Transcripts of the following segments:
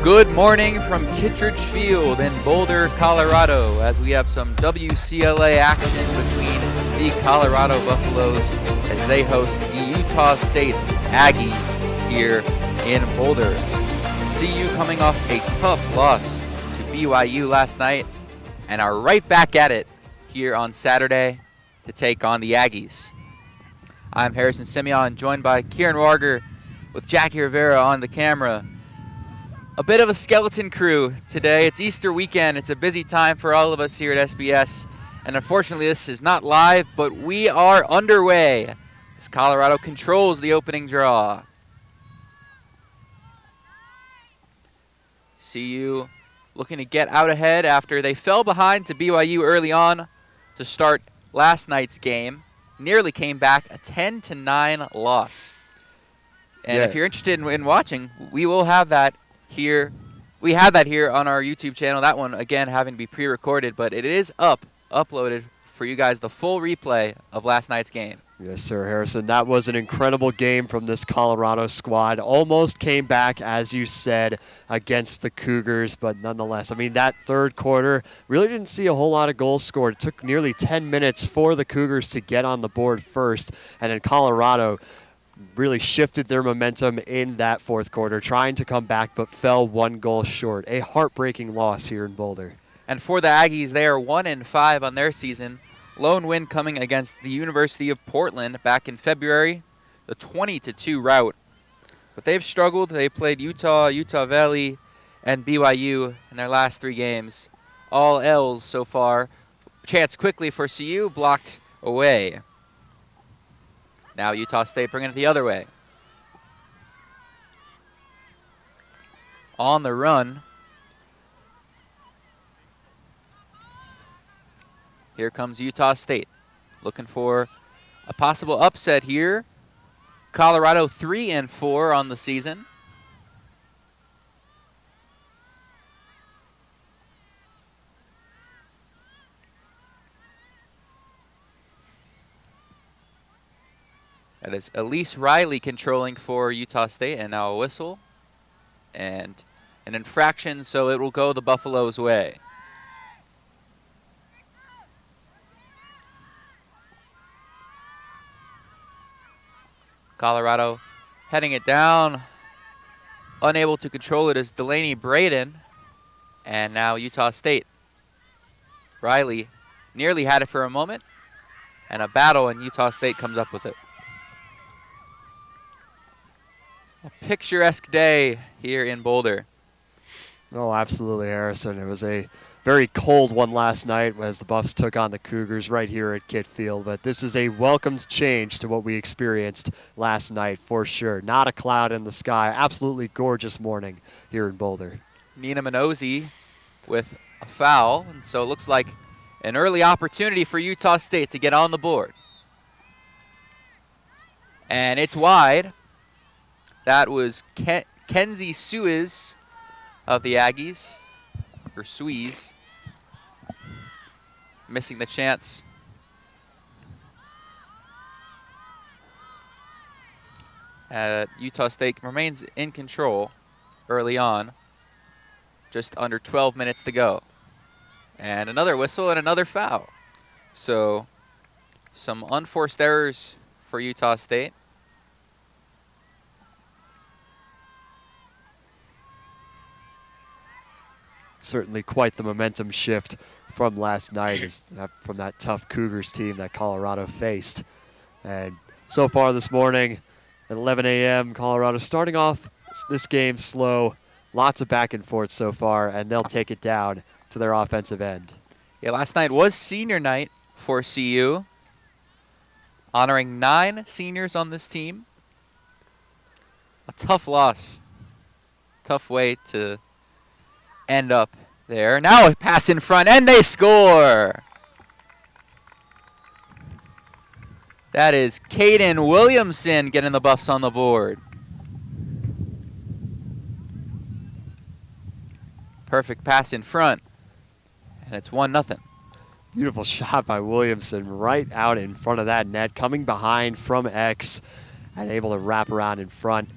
Good morning from Kittredge Field in Boulder, Colorado, as we have some WCLA action between the Colorado Buffaloes as they host the Utah State Aggies here in Boulder. CU coming off a tough loss to BYU last night and are right back at it here on Saturday to take on the Aggies. I'm Harrison Simeon, joined by Kieran Warger with Jackie Rivera on the camera. A bit of a skeleton crew today. It's Easter weekend. It's a busy time for all of us here at SBS. And unfortunately, this is not live, but we are underway as Colorado controls the opening draw. CU looking to get out ahead after they fell behind to BYU early on to start last night's game. Nearly came back, a 10-9 loss. And if you're interested in watching, we will have that here. We have that here on our YouTube channel. That one, again, having to be pre-recorded, but it is uploaded for you guys, the full replay of last night's game. Yes, sir, Harrison. That was an incredible game from this Colorado squad. Almost came back, as you said, against the Cougars, but nonetheless, I mean, that third quarter, really didn't see a whole lot of goals scored. It took nearly 10 minutes for the Cougars to get on the board first, and then Colorado really shifted their momentum in that fourth quarter, trying to come back, but fell one goal short. A heartbreaking loss here in Boulder. And for the Aggies, they are 1-5 on their season. Lone win coming against the University of Portland back in February, the 20-2 rout. But they've struggled. They played Utah, Utah Valley, and BYU in their last three games. All L's so far. Chance quickly for CU, blocked away. Now Utah State bringing it the other way. On the run. Here comes Utah State, looking for a possible upset here. Colorado 3-4 on the season. That is Elise Riley controlling for Utah State, and now a whistle and an infraction, so it will go the Buffaloes' way. Colorado heading it down. Unable to control it is Delaney Braden, and now Utah State. Riley nearly had it for a moment, and a battle, and Utah State comes up with it. A picturesque day here in Boulder. Oh, absolutely, Harrison. It was a very cold one last night as the Buffs took on the Cougars right here at Kitt Field. But this is a welcomed change to what we experienced last night for sure. Not a cloud in the sky. Absolutely gorgeous morning here in Boulder. Nina Minozzi with a foul. And so it looks like an early opportunity for Utah State to get on the board. And it's wide. That was Kenzie Suez of the Aggies, or Suez, missing the chance. Utah State remains in control early on, just under 12 minutes to go. And another whistle and another foul. So some unforced errors for Utah State. Certainly quite the momentum shift from last night, from that tough Cougars team that Colorado faced. And so far this morning at 11 a.m., Colorado starting off this game slow. Lots of back and forth so far, and they'll take it down to their offensive end. Yeah, last night was senior night for CU, honoring 9 seniors on this team. A tough loss. Tough way to end up there. Now a pass in front, and they score. That is Caden Williamson getting the Buffs on the board. Perfect pass in front, and it's 1-0. Beautiful shot by Williamson right out in front of that net, coming behind from X and able to wrap around in front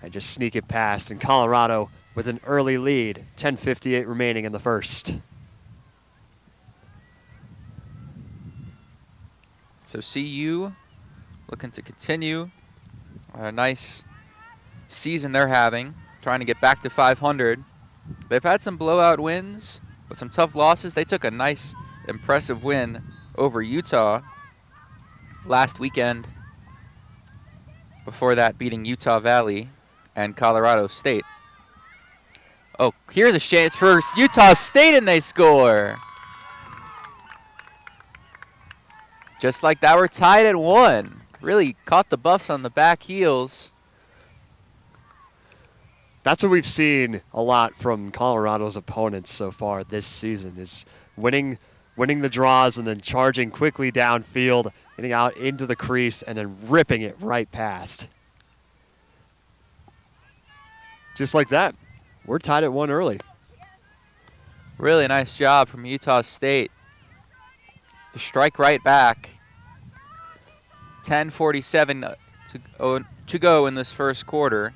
and just sneak it past. And Colorado with an early lead. 10:58 remaining in the first. So CU looking to continue a nice season they're having, trying to get back to 500. They've had some blowout wins, but some tough losses. They took a nice, impressive win over Utah last weekend. Before that, beating Utah Valley and Colorado State. Oh, here's a chance for Utah State, and they score. Just like that, we're tied at 1. Really caught the Buffs on the back heels. That's what we've seen a lot from Colorado's opponents so far this season, is winning the draws and then charging quickly downfield, getting out into the crease, and then ripping it right past. Just like that, we're tied at 1 early. Really nice job from Utah State to strike right back. 10:47 to go in this first quarter.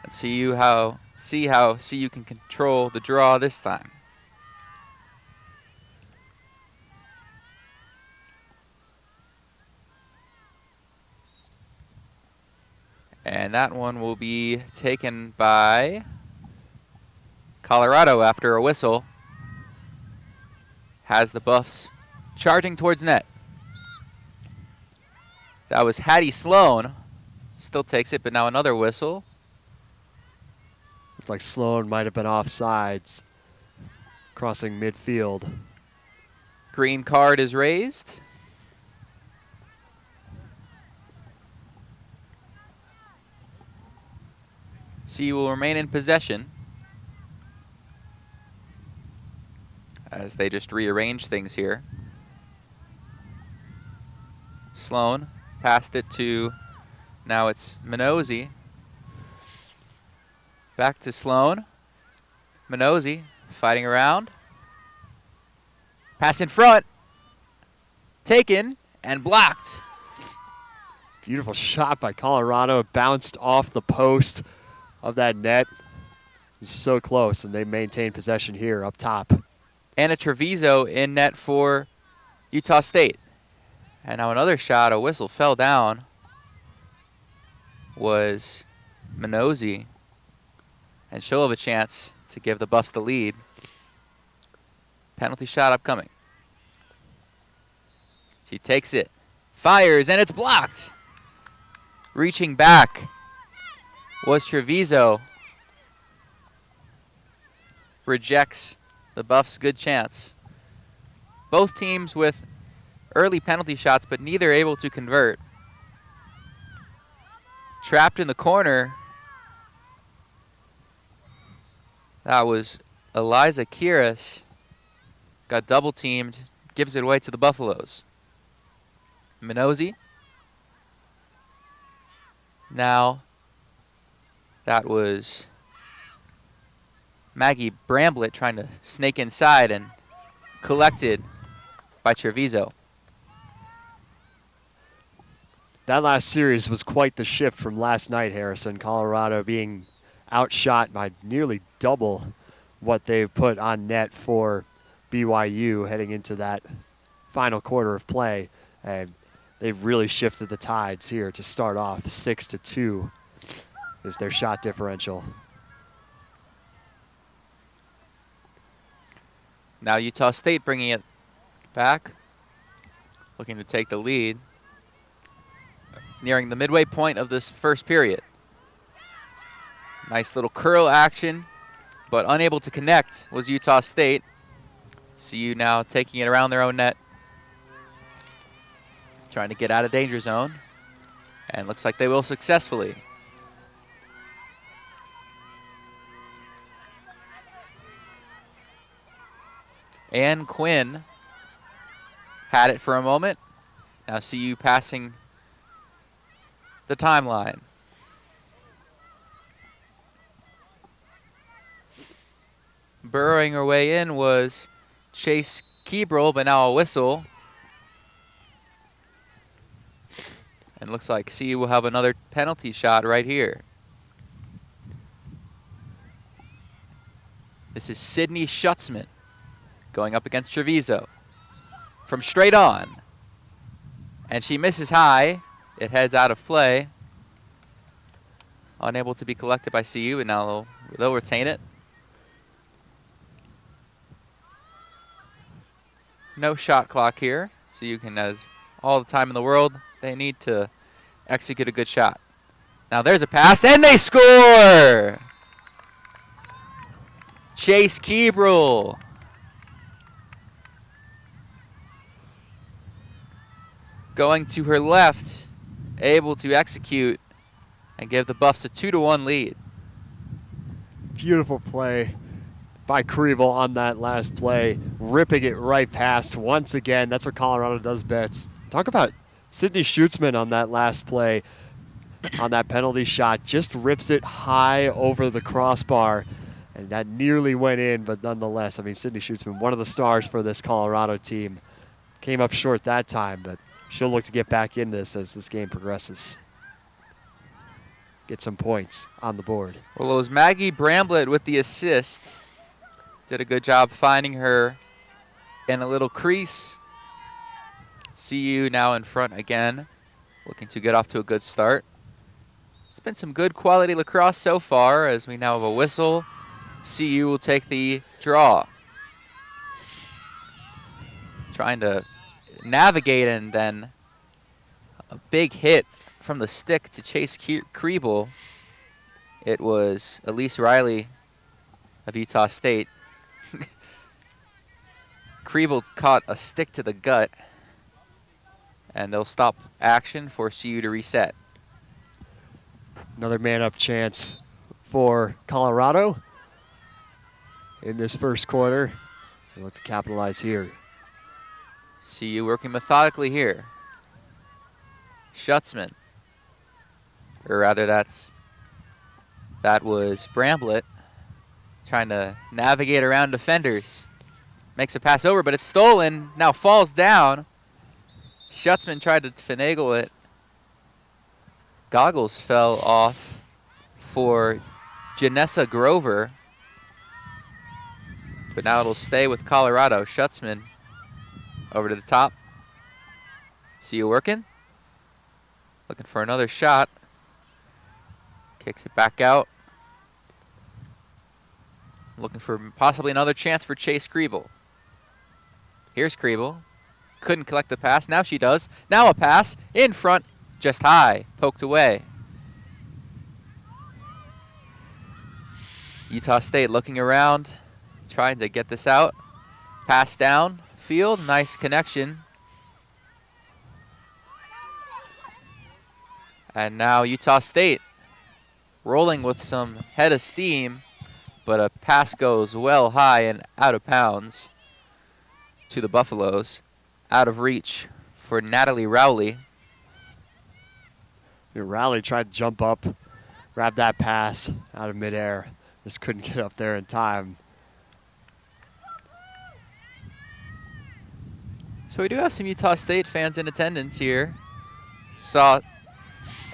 Let's see how CU can control the draw this time. And that one will be taken by Colorado after a whistle. Has the Buffs charging towards net. That was Hattie Sloan. Still takes it, but now another whistle. Looked like Sloan might have been offsides, crossing midfield. Green card is raised. CU will remain in possession as they just rearrange things here. Sloan passed it to, now it's Minozzi. Back to Sloan. Minozzi fighting around. Pass in front. Taken and blocked. Beautiful shot by Colorado. Bounced off the post of that net. So close, and they maintain possession here up top. Anna Treviso in net for Utah State. And now another shot, a whistle fell down, was Minozzi. And she'll have a chance to give the Buffs the lead. Penalty shot upcoming. She takes it, fires, and it's blocked. Reaching back was Treviso. Rejects the Buffs' good chance. Both teams with early penalty shots, but neither able to convert. Trapped in the corner. That was Eliza Kiris. Got double teamed, gives it away to the Buffaloes. Minozzi. Now, that was Maggie Bramblett trying to snake inside and collected by Treviso. That last series was quite the shift from last night, Harrison. Colorado being outshot by nearly double what they've put on net for BYU heading into that final quarter of play. And they've really shifted the tides here to start off. 6-2 is their shot differential. Now Utah State bringing it back, looking to take the lead. Nearing the midway point of this first period. Nice little curl action, but unable to connect was Utah State. CU now taking it around their own net. Trying to get out of danger zone. And looks like they will successfully. Ann Quinn had it for a moment. Now CU passing the timeline. Burrowing her way in was Chase Keebrel, but now a whistle. And looks like CU will have another penalty shot right here. This is Sydney Schutzman going up against Treviso from straight on. And she misses high. It heads out of play. Unable to be collected by CU, and now they'll retain it. No shot clock here. CU can has all the time in the world they need to execute a good shot. Now there's a pass, and they score! Chase Keebrel. Going to her left, able to execute and give the Buffs a 2-1 lead. Beautiful play by Kriebel on that last play, ripping it right past once again. That's what Colorado does best. Talk about Sydney Schutzman on that last play, on that penalty shot, just rips it high over the crossbar, and that nearly went in, but nonetheless, I mean, Sydney Schutzman, one of the stars for this Colorado team, came up short that time, but she'll look to get back in this as this game progresses. Get some points on the board. Well, it was Maggie Bramblett with the assist. Did a good job finding her in a little crease. CU now in front again, looking to get off to a good start. It's been some good quality lacrosse so far, as we now have a whistle. CU will take the draw. Trying to navigate, and then a big hit from the stick to Chase Kriebel. It was Elise Riley of Utah State. Kriebel caught a stick to the gut, and they'll stop action for CU to reset. Another man-up chance for Colorado in this first quarter. They look to capitalize here. CU working methodically here. Schutzman. Or rather, that was Bramblett trying to navigate around defenders. Makes a pass over, but it's stolen. Now falls down. Schutzman tried to finagle it. Goggles fell off for Janessa Grover. But now it'll stay with Colorado. Schutzman over to the top. See you working. Looking for another shot. Kicks it back out. Looking for possibly another chance for Chase Kriebel. Here's Kriebel. Couldn't collect the pass. Now she does. Now a pass in front, just high, poked away. Utah State looking around, trying to get this out. Pass down field, nice connection. And now Utah State rolling with some head of steam, but a pass goes well high and out of bounds to the Buffaloes. Out of reach for Natalie Rowley. Rowley tried to jump up, grab that pass out of midair. Just couldn't get up there in time. So we do have some Utah State fans in attendance here. Saw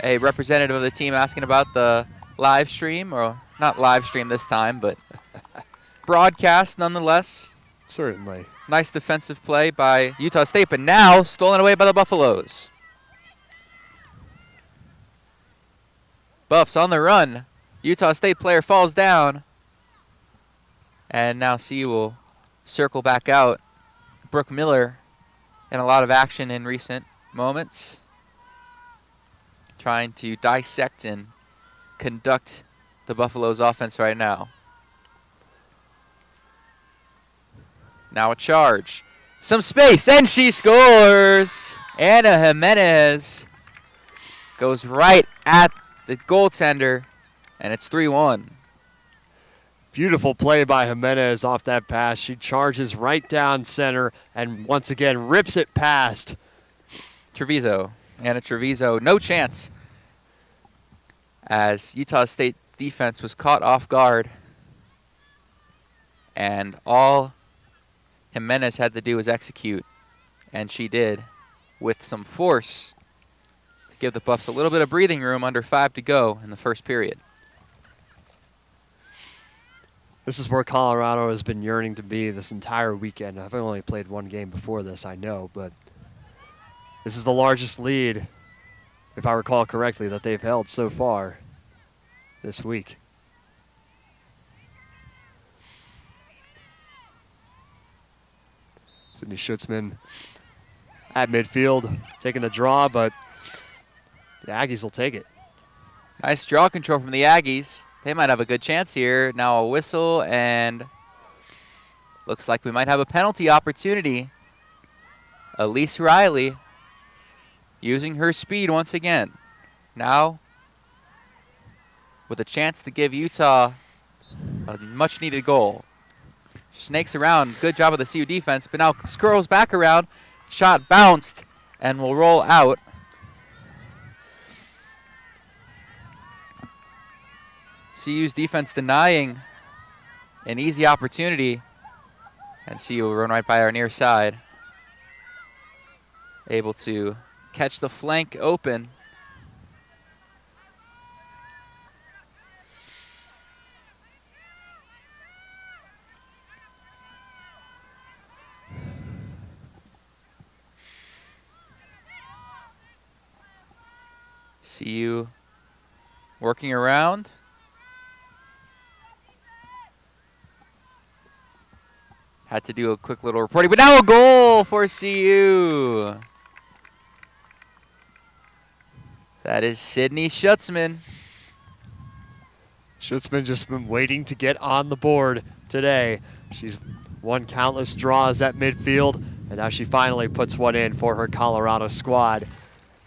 a representative of the team asking about the live stream, or not live stream this time, but broadcast nonetheless. Certainly. Nice defensive play by Utah State, but now stolen away by the Buffaloes. Buffs on the run. Utah State player falls down. And now CU will circle back out. Brooke Miller in a lot of action in recent moments. Trying to dissect and conduct the Buffaloes offense right now. Now a charge. Some space, and she scores! Anna Jimenez goes right at the goaltender, and it's 3-1. Beautiful play by Jimenez off that pass. She charges right down center and once again rips it past. Treviso. Anna Treviso, no chance, as Utah State defense was caught off guard, and all Jimenez had to do was execute, and she did with some force to give the Buffs a little bit of breathing room under 5 to go in the first period. This is where Colorado has been yearning to be this entire weekend. I've only played one game before this, I know, but this is the largest lead, if I recall correctly, that they've held so far this week. Sydney Schutzman at midfield, taking the draw, but the Aggies will take it. Nice draw control from the Aggies. They might have a good chance here. Now a whistle, and looks like we might have a penalty opportunity. Elise Riley using her speed once again. Now with a chance to give Utah a much-needed goal. Snakes around. Good job of the CU defense, but now scrolls back around. Shot bounced and will roll out. CU's defense denying an easy opportunity, and CU will run right by our near side. Able to catch the flank open. CU working around. Had to do a quick little reporting, but now a goal for CU. That is Sydney Schutzman. Schutzman just been waiting to get on the board today. She's won countless draws at midfield, and now she finally puts one in for her Colorado squad.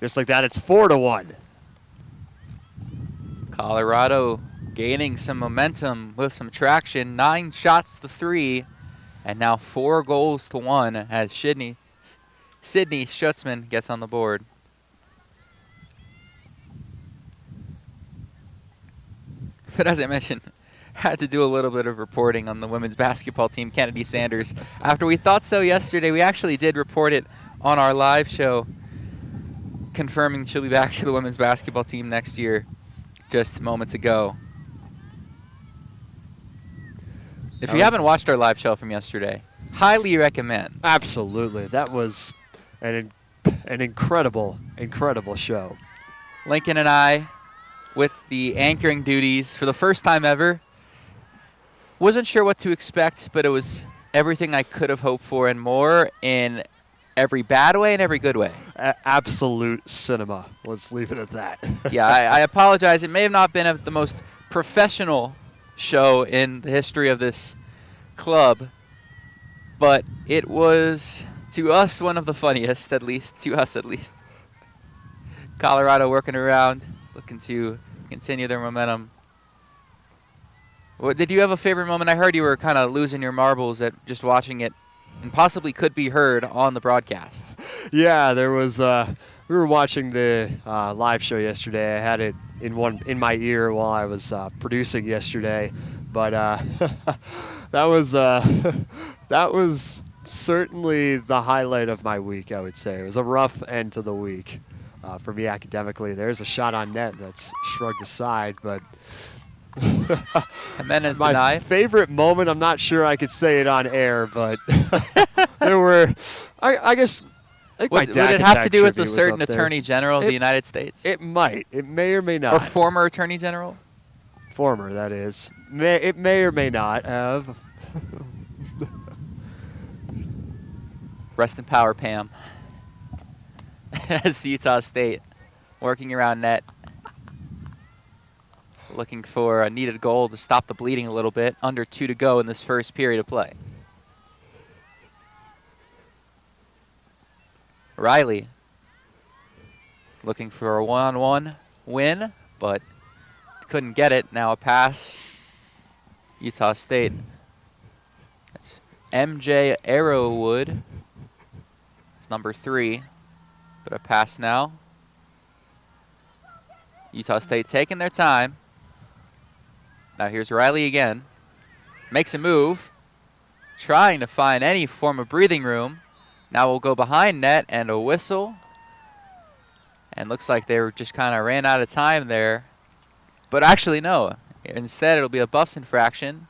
Just like that, it's 4-1. Colorado gaining some momentum with some traction. 9 shots to 3. And now 4-1 as Sydney Schutzman gets on the board. But as I mentioned, had to do a little bit of reporting on the women's basketball team, Kennedy Sanders. After we thought so yesterday, we actually did report it on our live show, confirming she'll be back to the women's basketball team next year just moments ago. If you haven't watched our live show from yesterday, highly recommend. Absolutely. That was an incredible, incredible show. Lincoln and I, with the anchoring duties for the first time ever, wasn't sure what to expect, but it was everything I could have hoped for and more in every bad way and every good way. Absolute cinema. Let's leave it at that. Yeah, I apologize. It may have not been the most professional show in the history of this club, but it was, to us, one of the funniest, at least. Colorado working around, looking to continue their momentum. Did you have a favorite moment? I heard you were kind of losing your marbles at just watching it, and possibly could be heard on the broadcast. Yeah, there was. We were watching the live show yesterday. I had it in my ear while I was producing yesterday, but that was certainly the highlight of my week. I would say it was a rough end to the week for me academically. There's a shot on net that's shrugged aside, but. Jimenez my denied. Favorite moment, I'm not sure I could say it on air, but there were, I guess, I think would it have to do with a certain Attorney General of the United States? It might. It may or may not. Or former Attorney General? Former, that is. It may or may not have. Rest in power, Pam. As Utah State working around net. Looking for a needed goal to stop the bleeding a little bit. Under 2 to go in this first period of play. Riley looking for a one-on-one win, but couldn't get it. Now a pass. Utah State. That's MJ Arrowwood. It's number 3. But a pass now. Utah State taking their time. Now here's Riley again. Makes a move. Trying to find any form of breathing room. Now we'll go behind net and a whistle. And looks like they just kind of ran out of time there. But actually, no. Instead, it'll be a buffs infraction.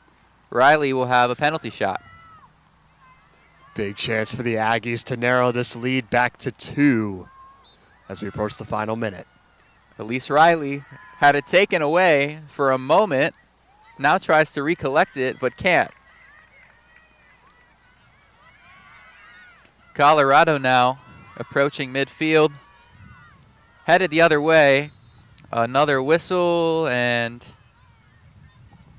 Riley will have a penalty shot. Big chance for the Aggies to narrow this lead back to 2 as we approach the final minute. Elise Riley had it taken away for a moment. Now tries to recollect it, but can't. Colorado now approaching midfield. Headed the other way. Another whistle, and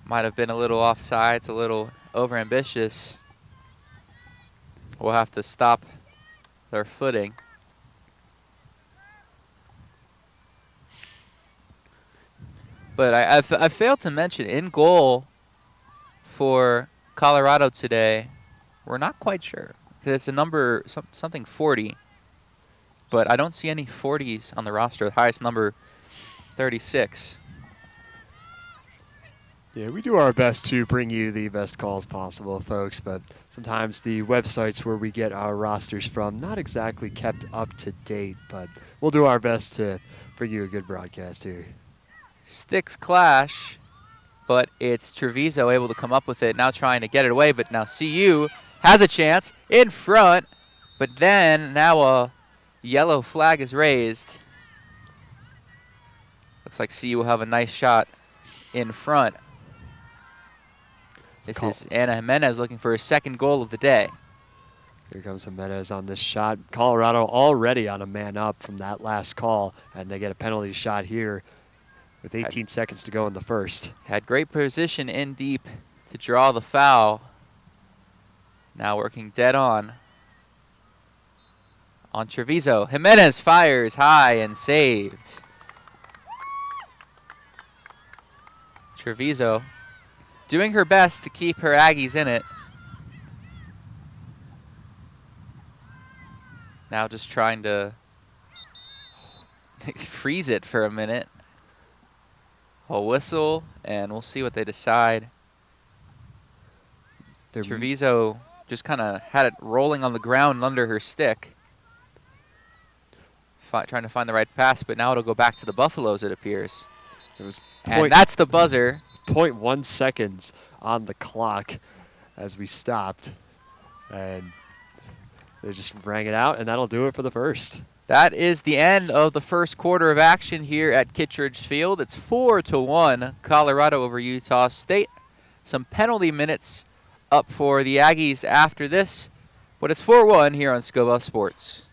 might have been a little offsides, a little overambitious. We'll have to stop their footing. But I failed to mention, in goal for Colorado today, we're not quite sure. Because it's a number, something 40. But I don't see any 40s on the roster. The highest number, 36. Yeah, we do our best to bring you the best calls possible, folks, but sometimes the websites where we get our rosters from not exactly kept up to date, but we'll do our best to bring you a good broadcast here. Sticks clash, but it's Treviso able to come up with it, now trying to get it away, but now CU has a chance in front, but then now a yellow flag is raised. Looks like CU will have a nice shot in front. This is Anna Jimenez looking for her second goal of the day. Here comes Jimenez on this shot. Colorado already on a man up from that last call, and they get a penalty shot here with 18 seconds to go in the first. Had great position in deep to draw the foul. Now working dead on Treviso. Jimenez fires high and saved. Treviso doing her best to keep her Aggies in it. Now just trying to freeze it for a minute. A whistle, and we'll see what they decide. Treviso just kind of had it rolling on the ground under her stick. Trying to find the right pass, but now it'll go back to the Buffaloes, it appears. And that's the buzzer. 0.1 seconds on the clock as we stopped. And they just rang it out, and that'll do it for the first. That is the end of the first quarter of action here at Kittredge Field. It's 4-1 Colorado over Utah State. Some penalty minutes up for the Aggies after this, but it's 4-1 here on Scoville Sports.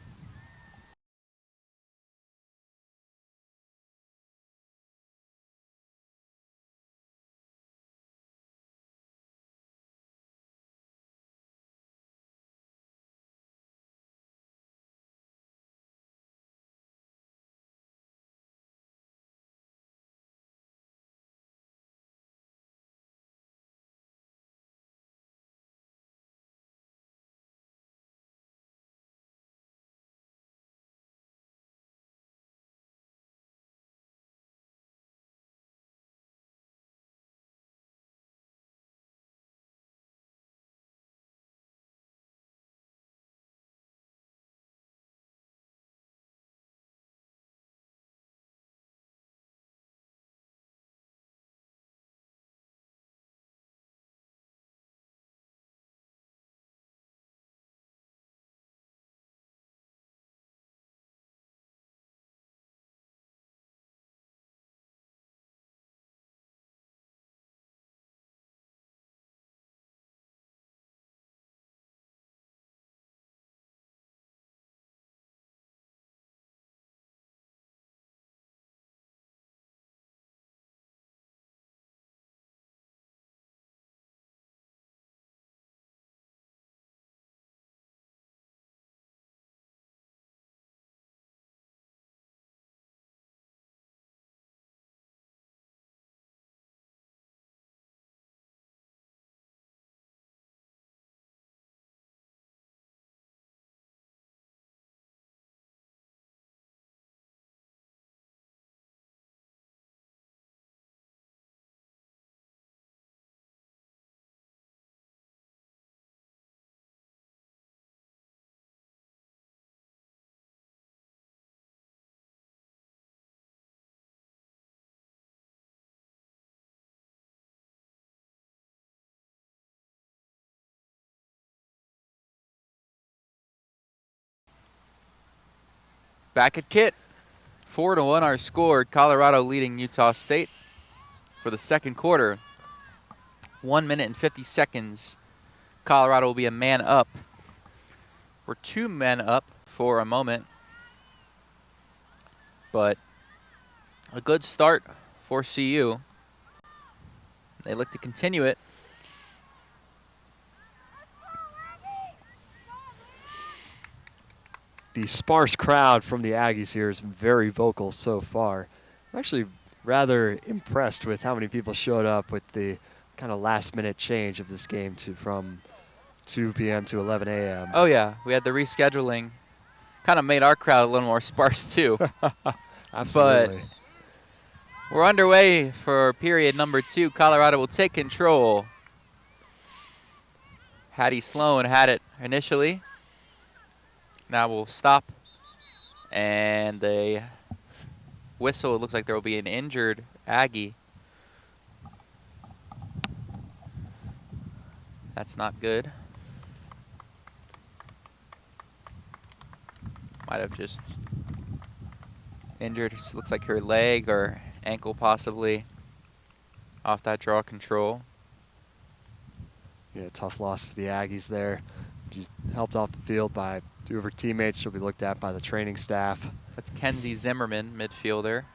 Back at Kit. 4-1 our score. Colorado leading Utah State for the second quarter. 1 minute and 50 seconds. Colorado will be a man up. We're 2 men up for a moment. But a good start for CU. They look to continue it. The sparse crowd from the Aggies here has been very vocal so far. I'm actually rather impressed with how many people showed up with the kind of last-minute change of this game from 2 p.m. to 11 a.m. Oh, yeah. We had the rescheduling. Kind of made our crowd a little more sparse, too. Absolutely. But we're underway for period number 2. Colorado will take control. Hattie Sloan had it initially. Now we'll stop. And a whistle. It looks like there will be an injured Aggie. That's not good. Might have just injured. It looks like her leg or ankle possibly off that draw control. Yeah, tough loss for the Aggies there. She's helped off the field by 2 of her teammates. She'll be looked at by the training staff. That's Kenzie Zimmerman, midfielder.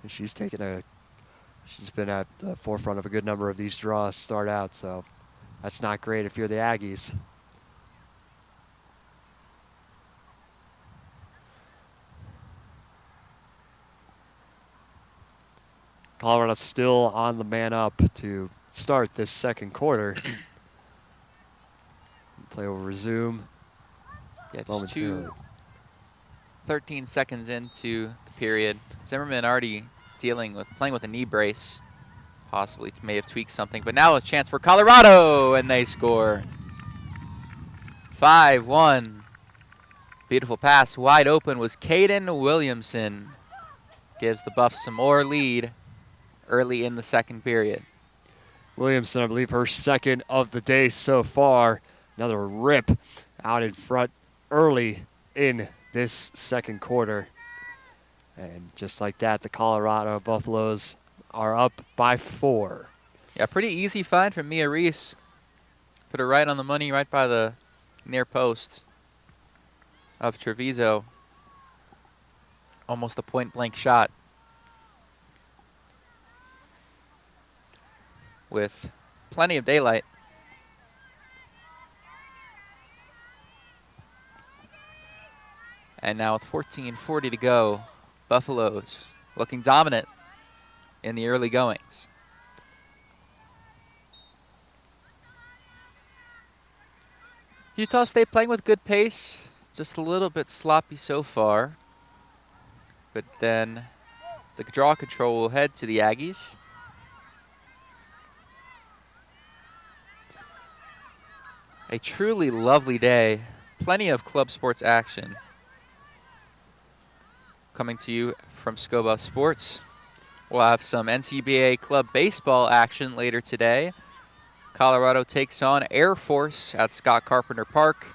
And she's been at the forefront of a good number of these draws to start out, so that's not great if you're the Aggies. Colorado still on the man up to start this second quarter. Play will resume. Yeah, just 13 seconds into the period. Zimmerman already playing with a knee brace. Possibly may have tweaked something, but now a chance for Colorado, and they score. 5-1. Beautiful pass, wide open was Caden Williamson. Gives the Buffs some more lead early in the second period. Williamson, I believe her second of the day so far. Another rip out in front early in this second quarter. And just like that, the Colorado Buffaloes are up by 4. Yeah, pretty easy find from Mia Reese. Put her right on the money, right by the near post of Treviso. Almost a point-blank shot. With plenty of daylight. And now with 14:40 to go, Buffaloes looking dominant in the early goings. Utah State playing with good pace, just a little bit sloppy so far. But then the draw control will head to the Aggies. A truly lovely day. Plenty of club sports action. Coming to you from Scoba Sports. We'll have some NCBA club baseball action later today. Colorado takes on Air Force at Scott Carpenter Park.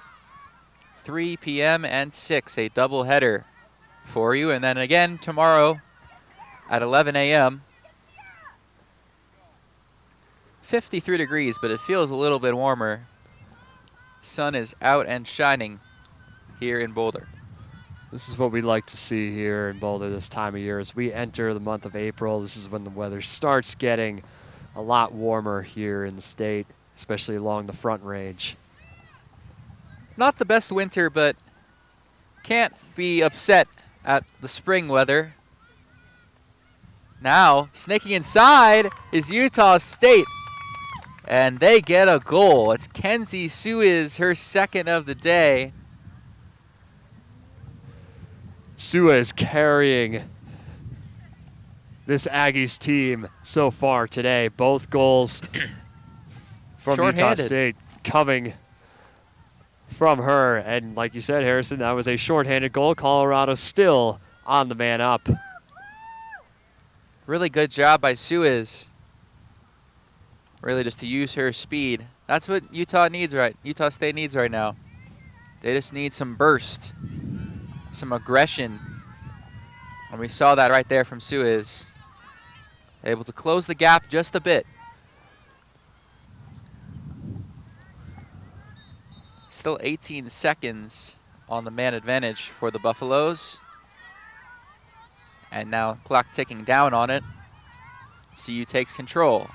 3 p.m. and 6, a doubleheader for you. And then again tomorrow at 11 a.m. 53 degrees, but it feels a little bit warmer. Sun is out and shining here in Boulder. This is what we like to see here in Boulder this time of year. As we enter the month of April, this is when the weather starts getting a lot warmer here in the state, especially along the Front Range. Not the best winter, but can't be upset at the spring weather. Now, snaking inside is Utah State. And they get a goal. It's Kenzie Suez, her second of the day. Suez carrying this Aggies team so far today. Both goals from Utah State coming from her. And like you said, Harrison, that was a shorthanded goal. Colorado still on the man up. Really good job by Suez. Really just to use her speed. That's what Utah State needs right now. They just need some burst some aggression. And we saw that right there from Suez. Able to close the gap just a bit. Still 18 seconds on the man advantage for the Buffaloes. And now clock ticking down on it. CU takes control.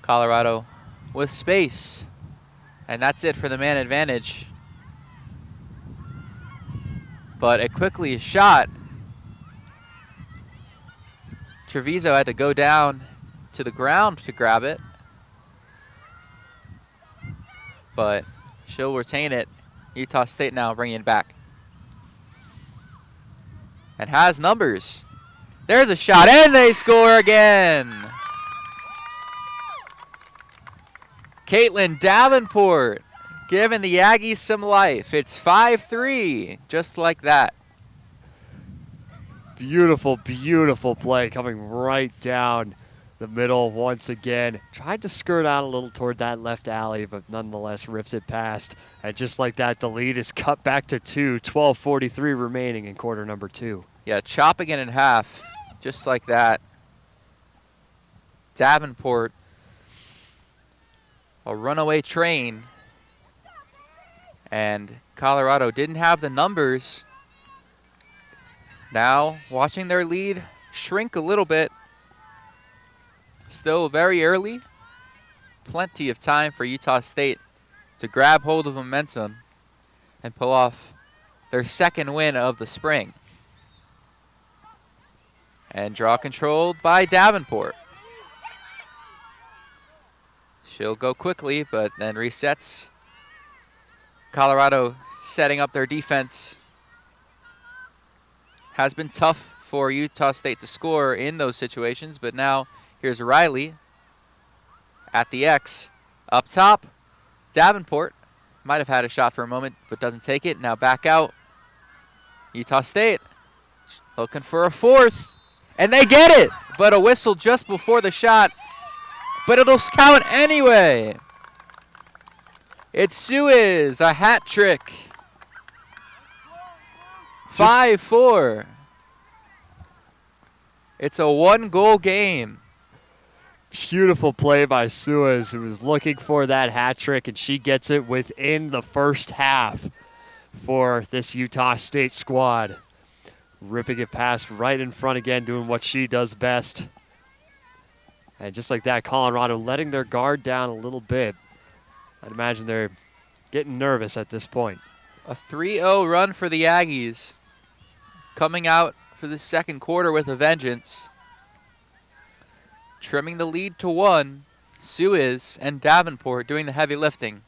Colorado with space. And that's it for the man advantage. But it quickly is shot. Treviso had to go down to the ground to grab it. But she'll retain it. Utah State now bringing it back. And has numbers. There's a shot, and they score again. Caitlin Davenport giving the Aggies some life. It's 5-3, just like that. Beautiful, beautiful play coming right down the middle once again. Tried to skirt out a little toward that left alley, but nonetheless rips it past. And just like that, the lead is cut back to 2, 12:43 remaining in quarter number 2. Yeah, chopping it in half, just like that. Davenport, a runaway train. And Colorado didn't have the numbers. Now, watching their lead shrink a little bit. Still very early. Plenty of time for Utah State to grab hold of momentum and pull off their second win of the spring. And draw controlled by Davenport. She'll go quickly, but then resets. Colorado setting up their defense. Has been tough for Utah State to score in those situations, but now here's Riley at the X. Up top, Davenport might have had a shot for a moment, but doesn't take it. Now back out. Utah State looking for a fourth, and they get it, but a whistle just before the shot, but it'll count anyway. It's Suez, a hat trick. 5-4. It's a one-goal game. Beautiful play by Suez, who was looking for that hat trick, and she gets it within the first half for this Utah State squad. Ripping it past right in front again, doing what she does best. And just like that, Colorado letting their guard down a little bit. I'd imagine they're getting nervous at this point. A 3-0 run for the Aggies. Coming out for the second quarter with a vengeance. Trimming the lead to 1. Suez and Davenport doing the heavy lifting.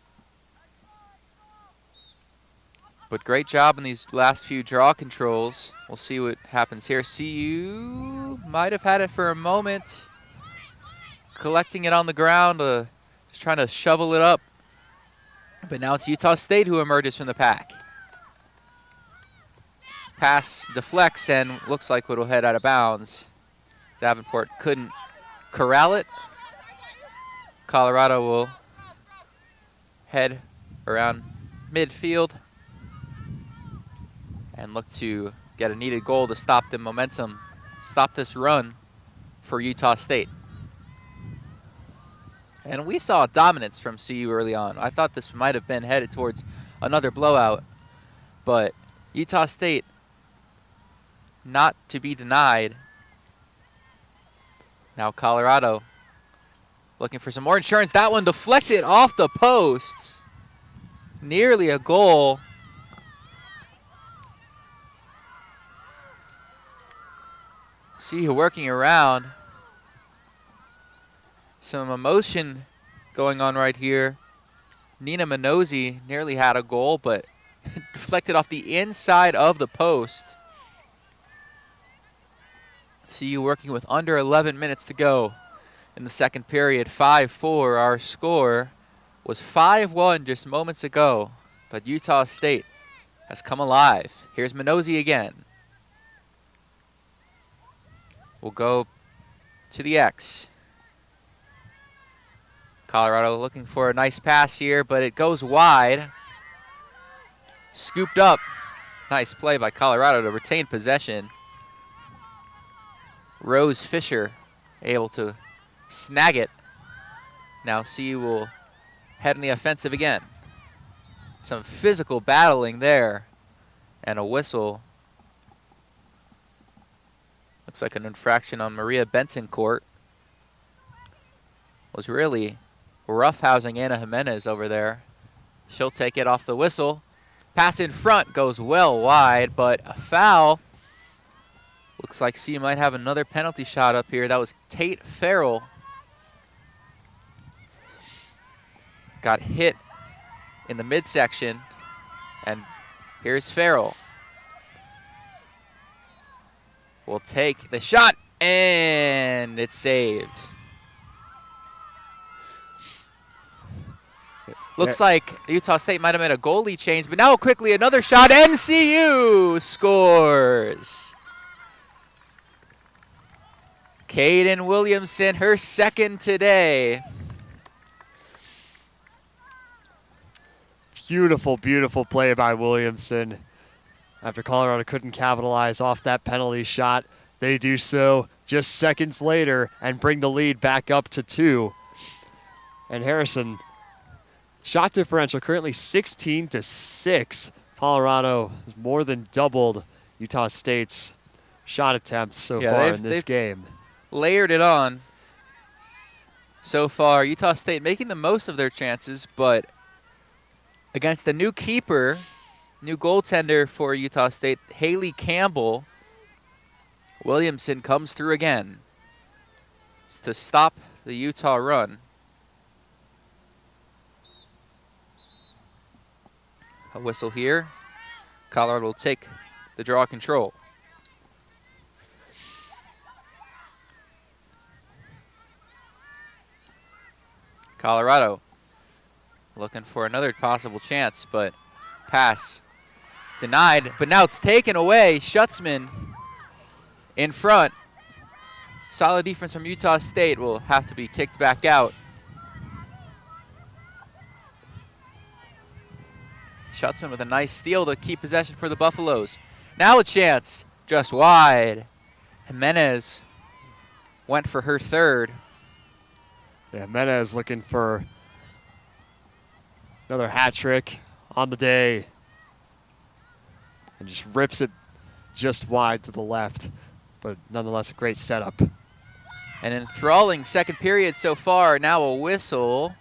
But great job in these last few draw controls. We'll see what happens here. CU might have had it for a moment. Collecting it on the ground, just trying to shovel it up. But now it's Utah State who emerges from the pack. Pass deflects and looks like it'll head out of bounds. Davenport couldn't corral it. Colorado will head around midfield and look to get a needed goal to stop the momentum, stop this run for Utah State. And we saw dominance from CU early on. I thought this might have been headed towards another blowout, but Utah State not to be denied. Now Colorado looking for some more insurance. That one deflected off the post. Nearly a goal. CU working around. Some emotion going on right here. Nina Minozzi nearly had a goal, but deflected off the inside of the post. CU working with under 11 minutes to go in the second period. 5-4. Our score was 5-1 just moments ago, but Utah State has come alive. Here's Minozzi again. We'll go to the X. Colorado looking for a nice pass here, but it goes wide. Scooped up. Nice play by Colorado to retain possession. Rose Fisher able to snag it. Now CU will head in the offensive again. Some physical battling there. And a whistle. Looks like an infraction on Maria Bentoncourt. Was really roughhousing Anna Jimenez over there. She'll take it off the whistle. Pass in front goes well wide, but a foul. Looks like CU might have another penalty shot up here. That was Tate Farrell. Got hit in the midsection, and here's Farrell. Will take the shot, and it's saved. Looks like Utah State might have made a goalie change, but now quickly another shot, and CU scores. Kaden Williamson, her second today. Beautiful, beautiful play by Williamson. After Colorado couldn't capitalize off that penalty shot, they do so just seconds later and bring the lead back up to 2. And Harrison, shot differential currently 16-6. Colorado has more than doubled Utah State's shot attempts so far in this game. Layered it on so far. Utah State making the most of their chances, but against the new keeper, new goaltender for Utah State, Haley Campbell, Williamson comes through again to stop the Utah run. A whistle here. Colorado will take the draw control. Colorado looking for another possible chance, but pass denied. But now it's taken away. Schutzman in front. Solid defense from Utah State will have to be kicked back out. Schutzman with a nice steal to keep possession for the Buffaloes. Now a chance, just wide. Jimenez went for her third. Yeah, Jimenez looking for another hat trick on the day. And just rips it just wide to the left. But nonetheless, a great setup. An enthralling second period so far. Now a whistle.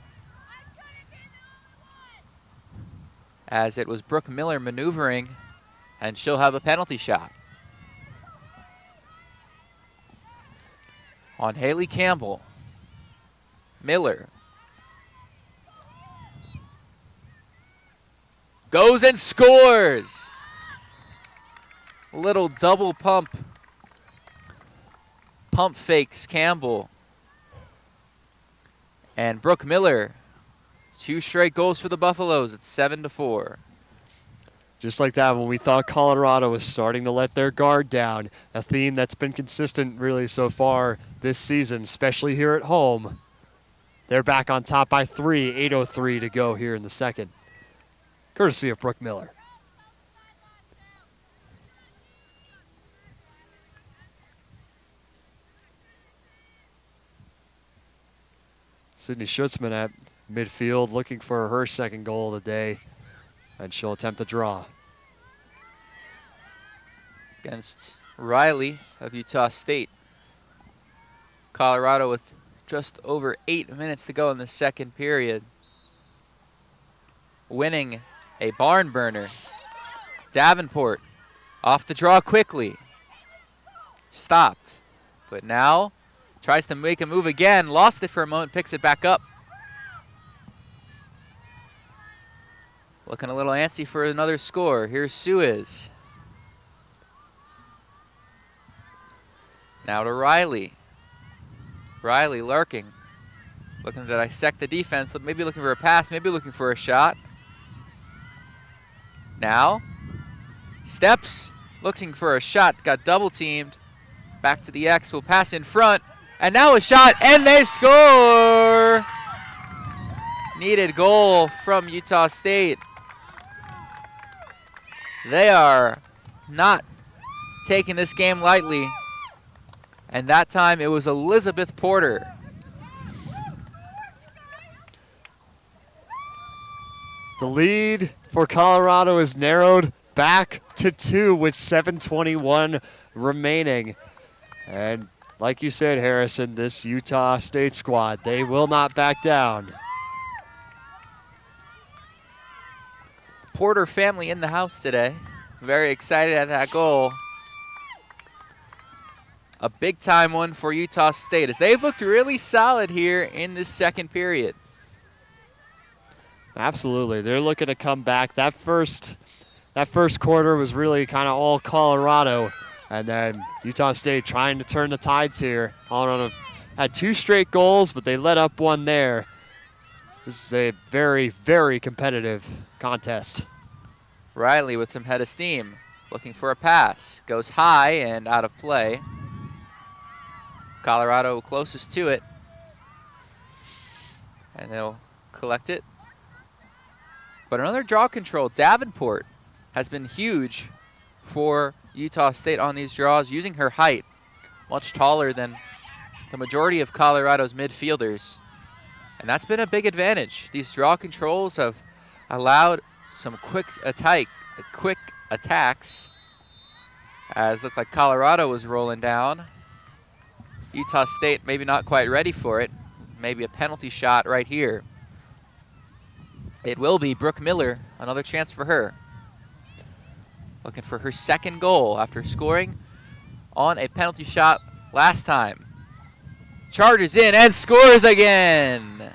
As it was Brooke Miller maneuvering, and she'll have a penalty shot. On Haley Campbell. Miller. Goes and scores. Little double pump. Pump fakes Campbell. And Brooke Miller. 2 straight goals for the Buffaloes. It's 7-4. Just like that, when we thought Colorado was starting to let their guard down, a theme that's been consistent really so far this season, especially here at home. They're back on top by 3, 8:03 to go here in the second. Courtesy of Brooke Miller. Sydney Schutzman at midfield looking for her second goal of the day, and she'll attempt a draw. Against Riley of Utah State. Colorado with just over 8 minutes to go in the second period. Winning a barn burner. Davenport off the draw quickly. Stopped. But now tries to make a move again. Lost it for a moment, picks it back up. Looking a little antsy for another score. Here's Suez. Now to Riley. Riley lurking. Looking to dissect the defense. Maybe looking for a pass. Maybe looking for a shot. Now. Steps. Looking for a shot. Got double teamed. Back to the X. Will pass in front. And now a shot. And they score! needed goal from Utah State. They are not taking this game lightly. And that time it was Elizabeth Porter. The lead for Colorado is narrowed back to 2 with 7:21 remaining. And like you said, Harrison, this Utah State squad, they will not back down. Porter family in the house today. Very excited at that goal. A big time one for Utah State as they've looked really solid here in this second period. Absolutely. They're looking to come back. That first quarter was really kind of all Colorado. And then Utah State trying to turn the tides here. Colorado had 2 straight goals, but they let up one there. This is a very, very competitive contest. Riley with some head of steam, looking for a pass. Goes high and out of play. Colorado closest to it. And they'll collect it. But another draw control. Davenport has been huge for Utah State on these draws, using her height, much taller than the majority of Colorado's midfielders. And that's been a big advantage. These draw controls have allowed some quick attacks, as looked like Colorado was rolling down. Utah State maybe not quite ready for it. Maybe a penalty shot right here. It will be Brooke Miller, another chance for her. Looking for her second goal after scoring on a penalty shot last time. Charges in and scores again.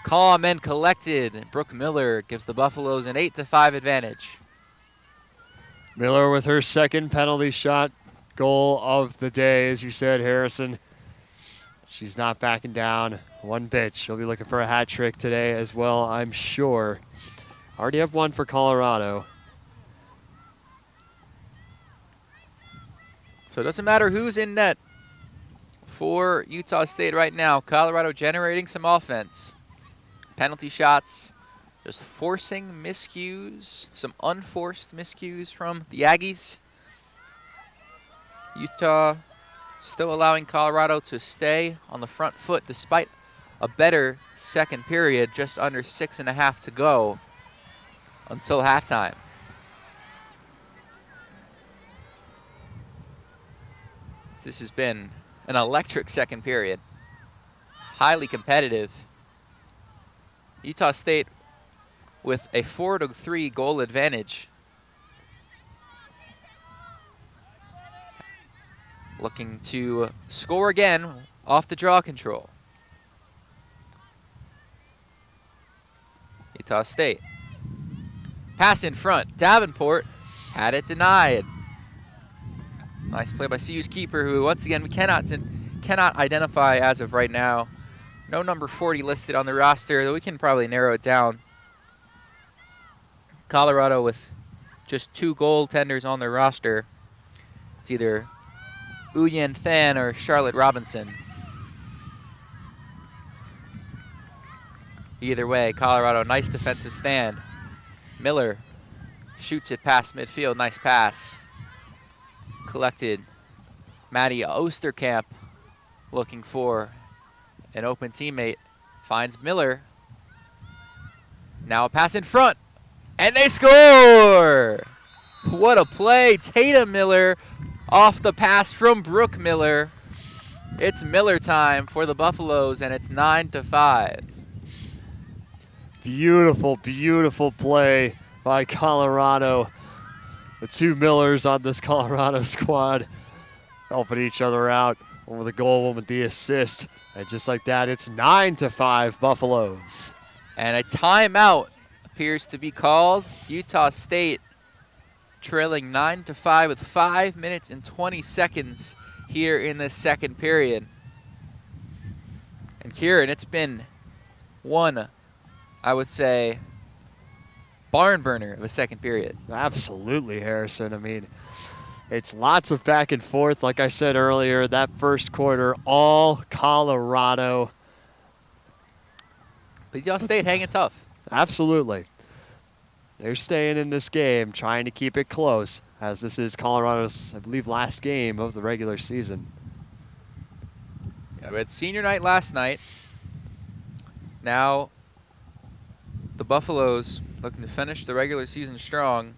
Calm and collected. Brooke Miller gives the Buffaloes an 8-5 advantage. Miller with her second penalty shot goal of the day, as you said, Harrison. She's not backing down one bit. She'll be looking for a hat trick today as well, I'm sure. Already have one for Colorado. So it doesn't matter who's in net for Utah State right now. Colorado generating some offense. Penalty shots, just forcing miscues, some unforced miscues from the Aggies. Utah still allowing Colorado to stay on the front foot despite a better second period, just under 6.5 to go until halftime. This has been an electric second period. Highly competitive. Utah State with a 4-3 goal advantage. Looking to score again off the draw control. Utah State. Pass in front. Davenport had it denied. Nice play by CU's keeper, who once again we cannot identify as of right now. No number 40 listed on the roster, though we can probably narrow it down. Colorado with just 2 goaltenders on their roster. It's either Uyen Than or Charlotte Robinson. Either way, Colorado, nice defensive stand. Miller shoots it past midfield, nice pass. Collected. Maddie Osterkamp looking for an open teammate. Finds Miller. Now a pass in front. And they score! What a play. Tatum Miller off the pass from Brooke Miller. It's Miller time for the Buffaloes, and it's 9-5. Beautiful, beautiful play by Colorado. The 2 Millers on this Colorado squad helping each other out. One with the goal, one with the assist. And just like that, it's 9-5 Buffaloes. And a timeout appears to be called. Utah State trailing 9-5 with 5 minutes and 20 seconds here in this second period. And Kieran, it's been one, I would say, barn burner of a second period. Absolutely, Harrison. I mean, it's lots of back and forth. Like I said earlier, that first quarter, all Colorado. But Utah State hanging tough. Absolutely. They're staying in this game, trying to keep it close, as this is Colorado's, I believe, last game of the regular season. Yeah, we had senior night last night. Now the Buffaloes looking to finish the regular season strong.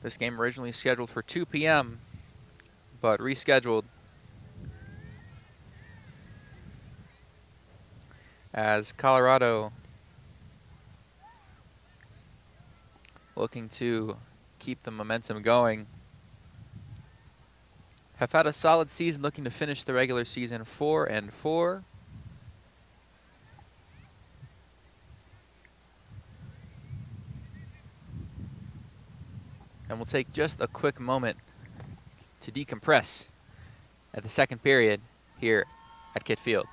This game originally scheduled for 2 p.m., but rescheduled as Colorado looking to keep the momentum going. Have had a solid season, looking to finish the regular season 4-4. And we'll take just a quick moment to decompress at the second period here at Kitt Field.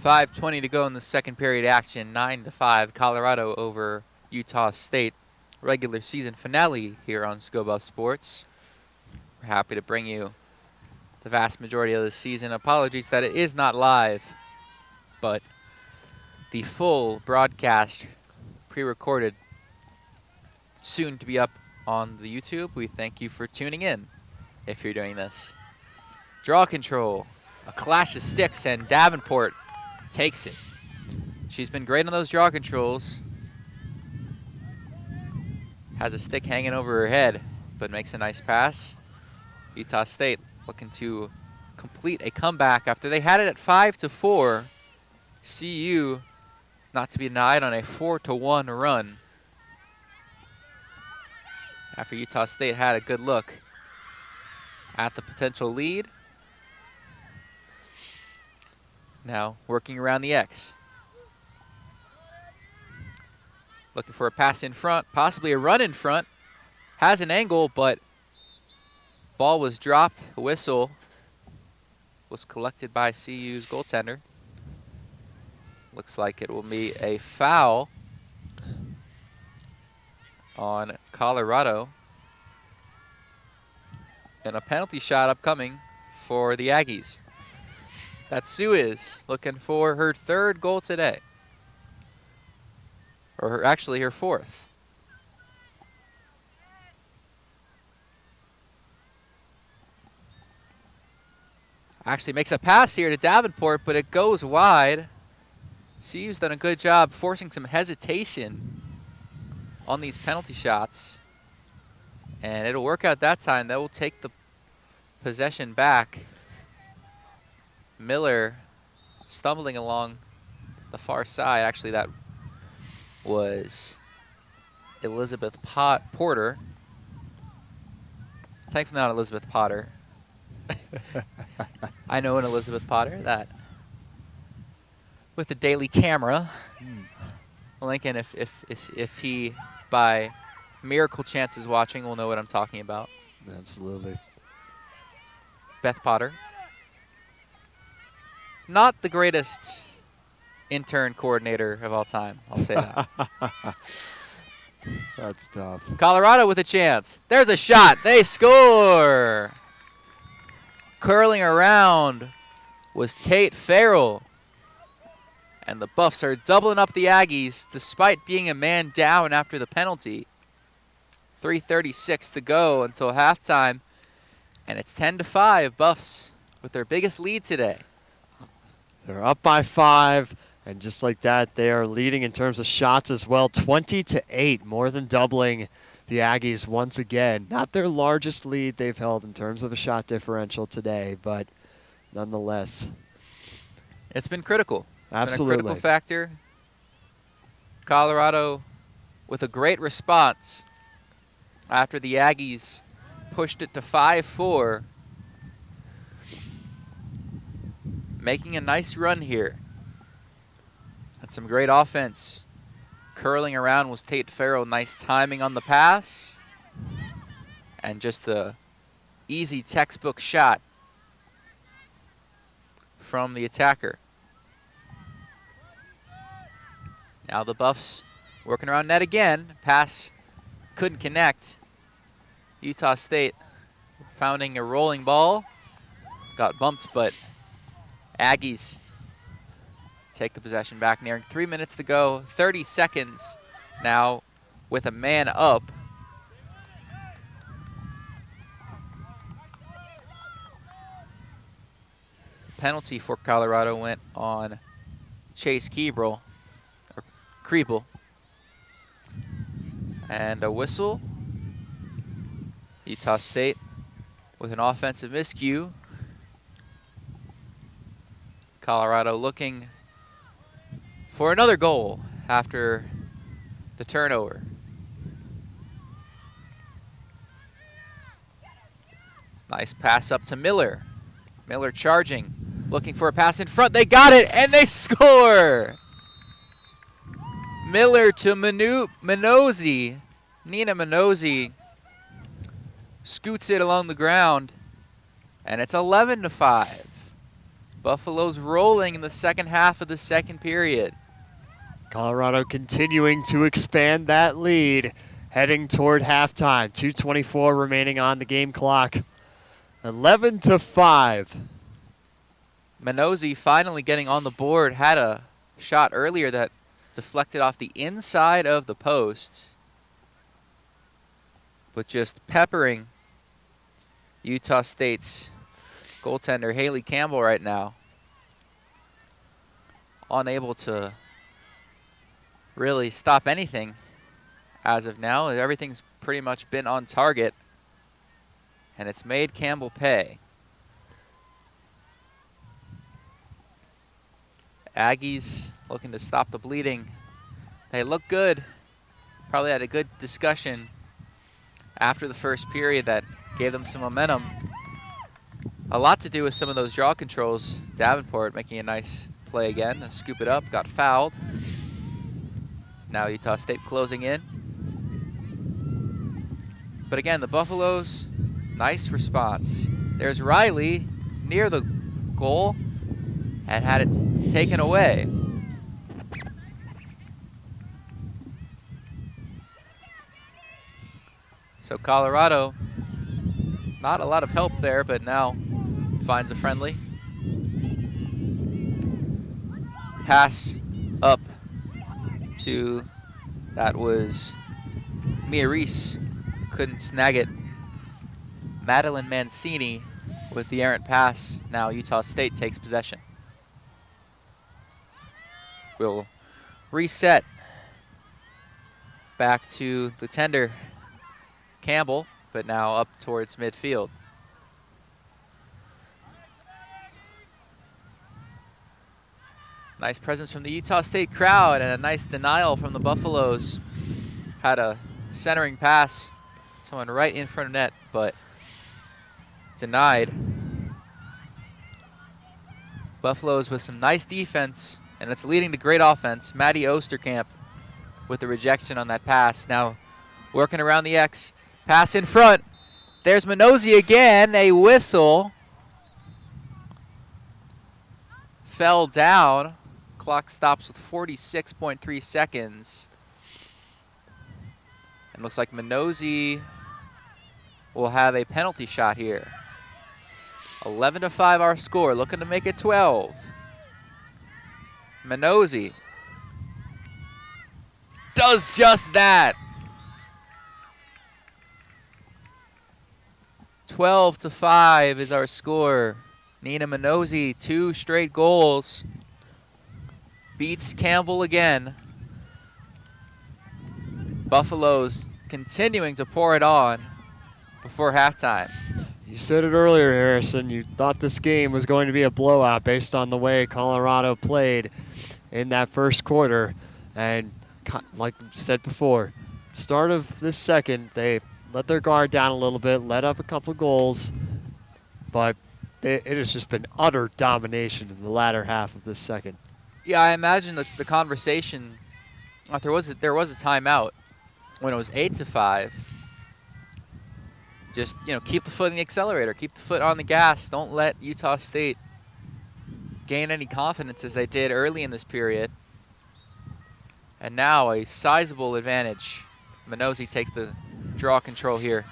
.5:20 to go in the second period action. 9-5, Colorado over Utah State. Regular season finale here on ScoBuff Sports. We're happy to bring you the vast majority of the season. Apologies that it is not live, but the full broadcast, pre-recorded, soon to be up on the YouTube. We thank you for tuning in if you're doing this. Draw control, a clash of sticks, and Davenport takes it. She's been great on those draw controls. Has a stick hanging over her head, but makes a nice pass. Utah State looking to complete a comeback after they had it at 5-4. CU not to be denied on a 4-1 run. After Utah State had a good look at the potential lead. Now working around the X. Looking for a pass in front, possibly a run in front. Has an angle, but ball was dropped. A whistle was collected by CU's goaltender. Looks like it will be a foul on Colorado. And a penalty shot upcoming for the Aggies. That's Sue is looking for her third goal today. Or actually her fourth. Actually makes a pass here to Davenport, but it goes wide. CU's done a good job forcing some hesitation on these penalty shots. And it'll work out that time. They will take the possession back. Miller stumbling along the far side. Actually, that was Elizabeth Porter. Thankfully not Elizabeth Potter. I know an Elizabeth Potter that with the Daily Camera. Lincoln, if he by miracle chance is watching, will know what I'm talking about. Absolutely. Beth Potter. Not the greatest intern coordinator of all time, I'll say that. That's tough. Colorado with a chance. There's a shot. They score. Curling around was Tate Farrell. And the Buffs are doubling up the Aggies despite being a man down after the penalty. 3:36 to go until halftime. And it's 10-5, Buffs with their biggest lead today. They're up by 5, and just like that, they are leading in terms of shots as well. 20-8, more than doubling the Aggies once again. Not their largest lead they've held in terms of a shot differential today, but nonetheless. It's been critical. It's Absolutely. been a critical factor. Colorado with a great response after the Aggies pushed it to 5-4. Making a nice run here. Had some great offense. Curling around was Tate Farrell. Nice timing on the pass. And just a easy textbook shot from the attacker. Now the Buffs working around net again. Pass couldn't connect. Utah State founding a rolling ball. Got bumped, but Aggies take the possession back, nearing 3 minutes to go. 30 seconds now with a man up. Penalty for Colorado went on Chase Kriebel. And a whistle. Utah State with an offensive miscue. Colorado looking for another goal after the turnover. Nice pass up to Miller. Miller charging, looking for a pass in front. They got it, and they score! Miller to Minozzi. Nina Minozzi scoots it along the ground, and it's 11-5. Buffalo's rolling in the second half of the second period. Colorado continuing to expand that lead, heading toward halftime. 2:24 remaining on the game clock. 11-5. Minozzi finally getting on the board. Had a shot earlier that deflected off the inside of the post, but just peppering Utah State's goaltender Haley Campbell right now. Unable to really stop anything as of now. Everything's pretty much been on target, and it's made Campbell pay. Aggies looking to stop the bleeding. They look good. Probably had a good discussion after the first period that gave them some momentum. A lot to do with some of those draw controls. Davenport making a nice play again. Scoop it up, got fouled. Now Utah State closing in. But again, the Buffaloes, nice response. There's Riley near the goal and had it taken away. So Colorado, not a lot of help there, but now finds a friendly. Pass up to, that was Mia Reese, couldn't snag it. Madeline Mancini with the errant pass. Now Utah State takes possession. We'll reset back to the tender Campbell, but now up towards midfield. Nice presence from the Utah State crowd and a nice denial from the Buffaloes. Had a centering pass, someone right in front of net, but denied. Buffaloes with some nice defense, and it's leading to great offense. Maddie Osterkamp with the rejection on that pass. Now working around the X. Pass in front. There's Minozzi again. A whistle. Fell down. Clock stops with 46.3 seconds. And looks like Minozzi will have a penalty shot here. 11-5 our score. Looking to make it 12. Minozzi does just that. 12-5 is our score. Nina Minozzi, 2 straight goals. Beats Campbell again. Buffaloes continuing to pour it on before halftime. You said it earlier, Harrison. You thought this game was going to be a blowout based on the way Colorado played in that first quarter. And like I said before, start of this second, they let their guard down a little bit, let up a couple of goals, but it has just been utter domination in the latter half of this second. Yeah, I imagine the conversation. There was a timeout when it was 8-5. Just keep the foot in the accelerator, keep the foot on the gas. Don't let Utah State gain any confidence as they did early in this period. And now a sizable advantage. Minozzi takes the draw control here.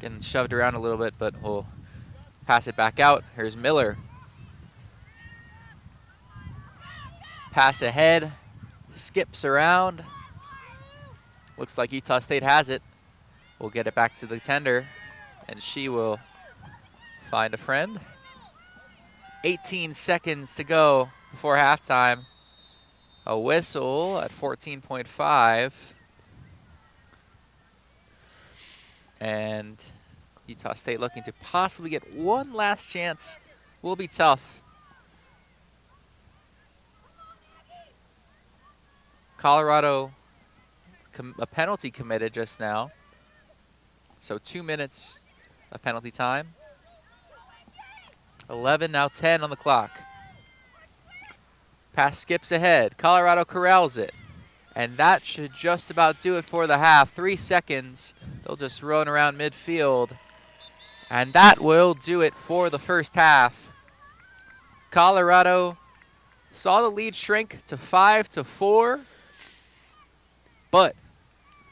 Getting shoved around a little bit, but we'll pass it back out. Here's Miller. Pass ahead, skips around. Looks like Utah State has it. We'll get it back to the tender, and she will find a friend. 18 seconds to go before halftime. A whistle at 14.5. And Utah State looking to possibly get one last chance. Will be tough. Colorado, a penalty committed just now. So 2 minutes of penalty time. 11, now 10 on the clock. Pass skips ahead. Colorado corrals it. And that should just about do it for the half. 3 seconds. They'll just run around midfield. And that will do it for the first half. Colorado saw the lead shrink to 5-4. But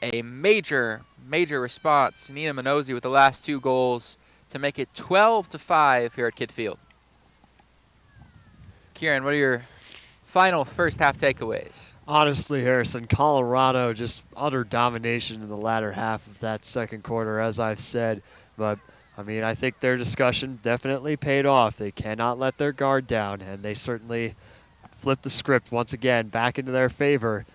a major response. Nina Minozzi with the last 2 goals to make it 12-5 here at Kidd Field. Kieran, what are your final first half takeaways? Honestly, Harrison, Colorado just utter domination in the latter half of that second quarter, as I've said. But, I mean, I think their discussion definitely paid off. They cannot let their guard down, and they certainly flipped the script once again back into their favor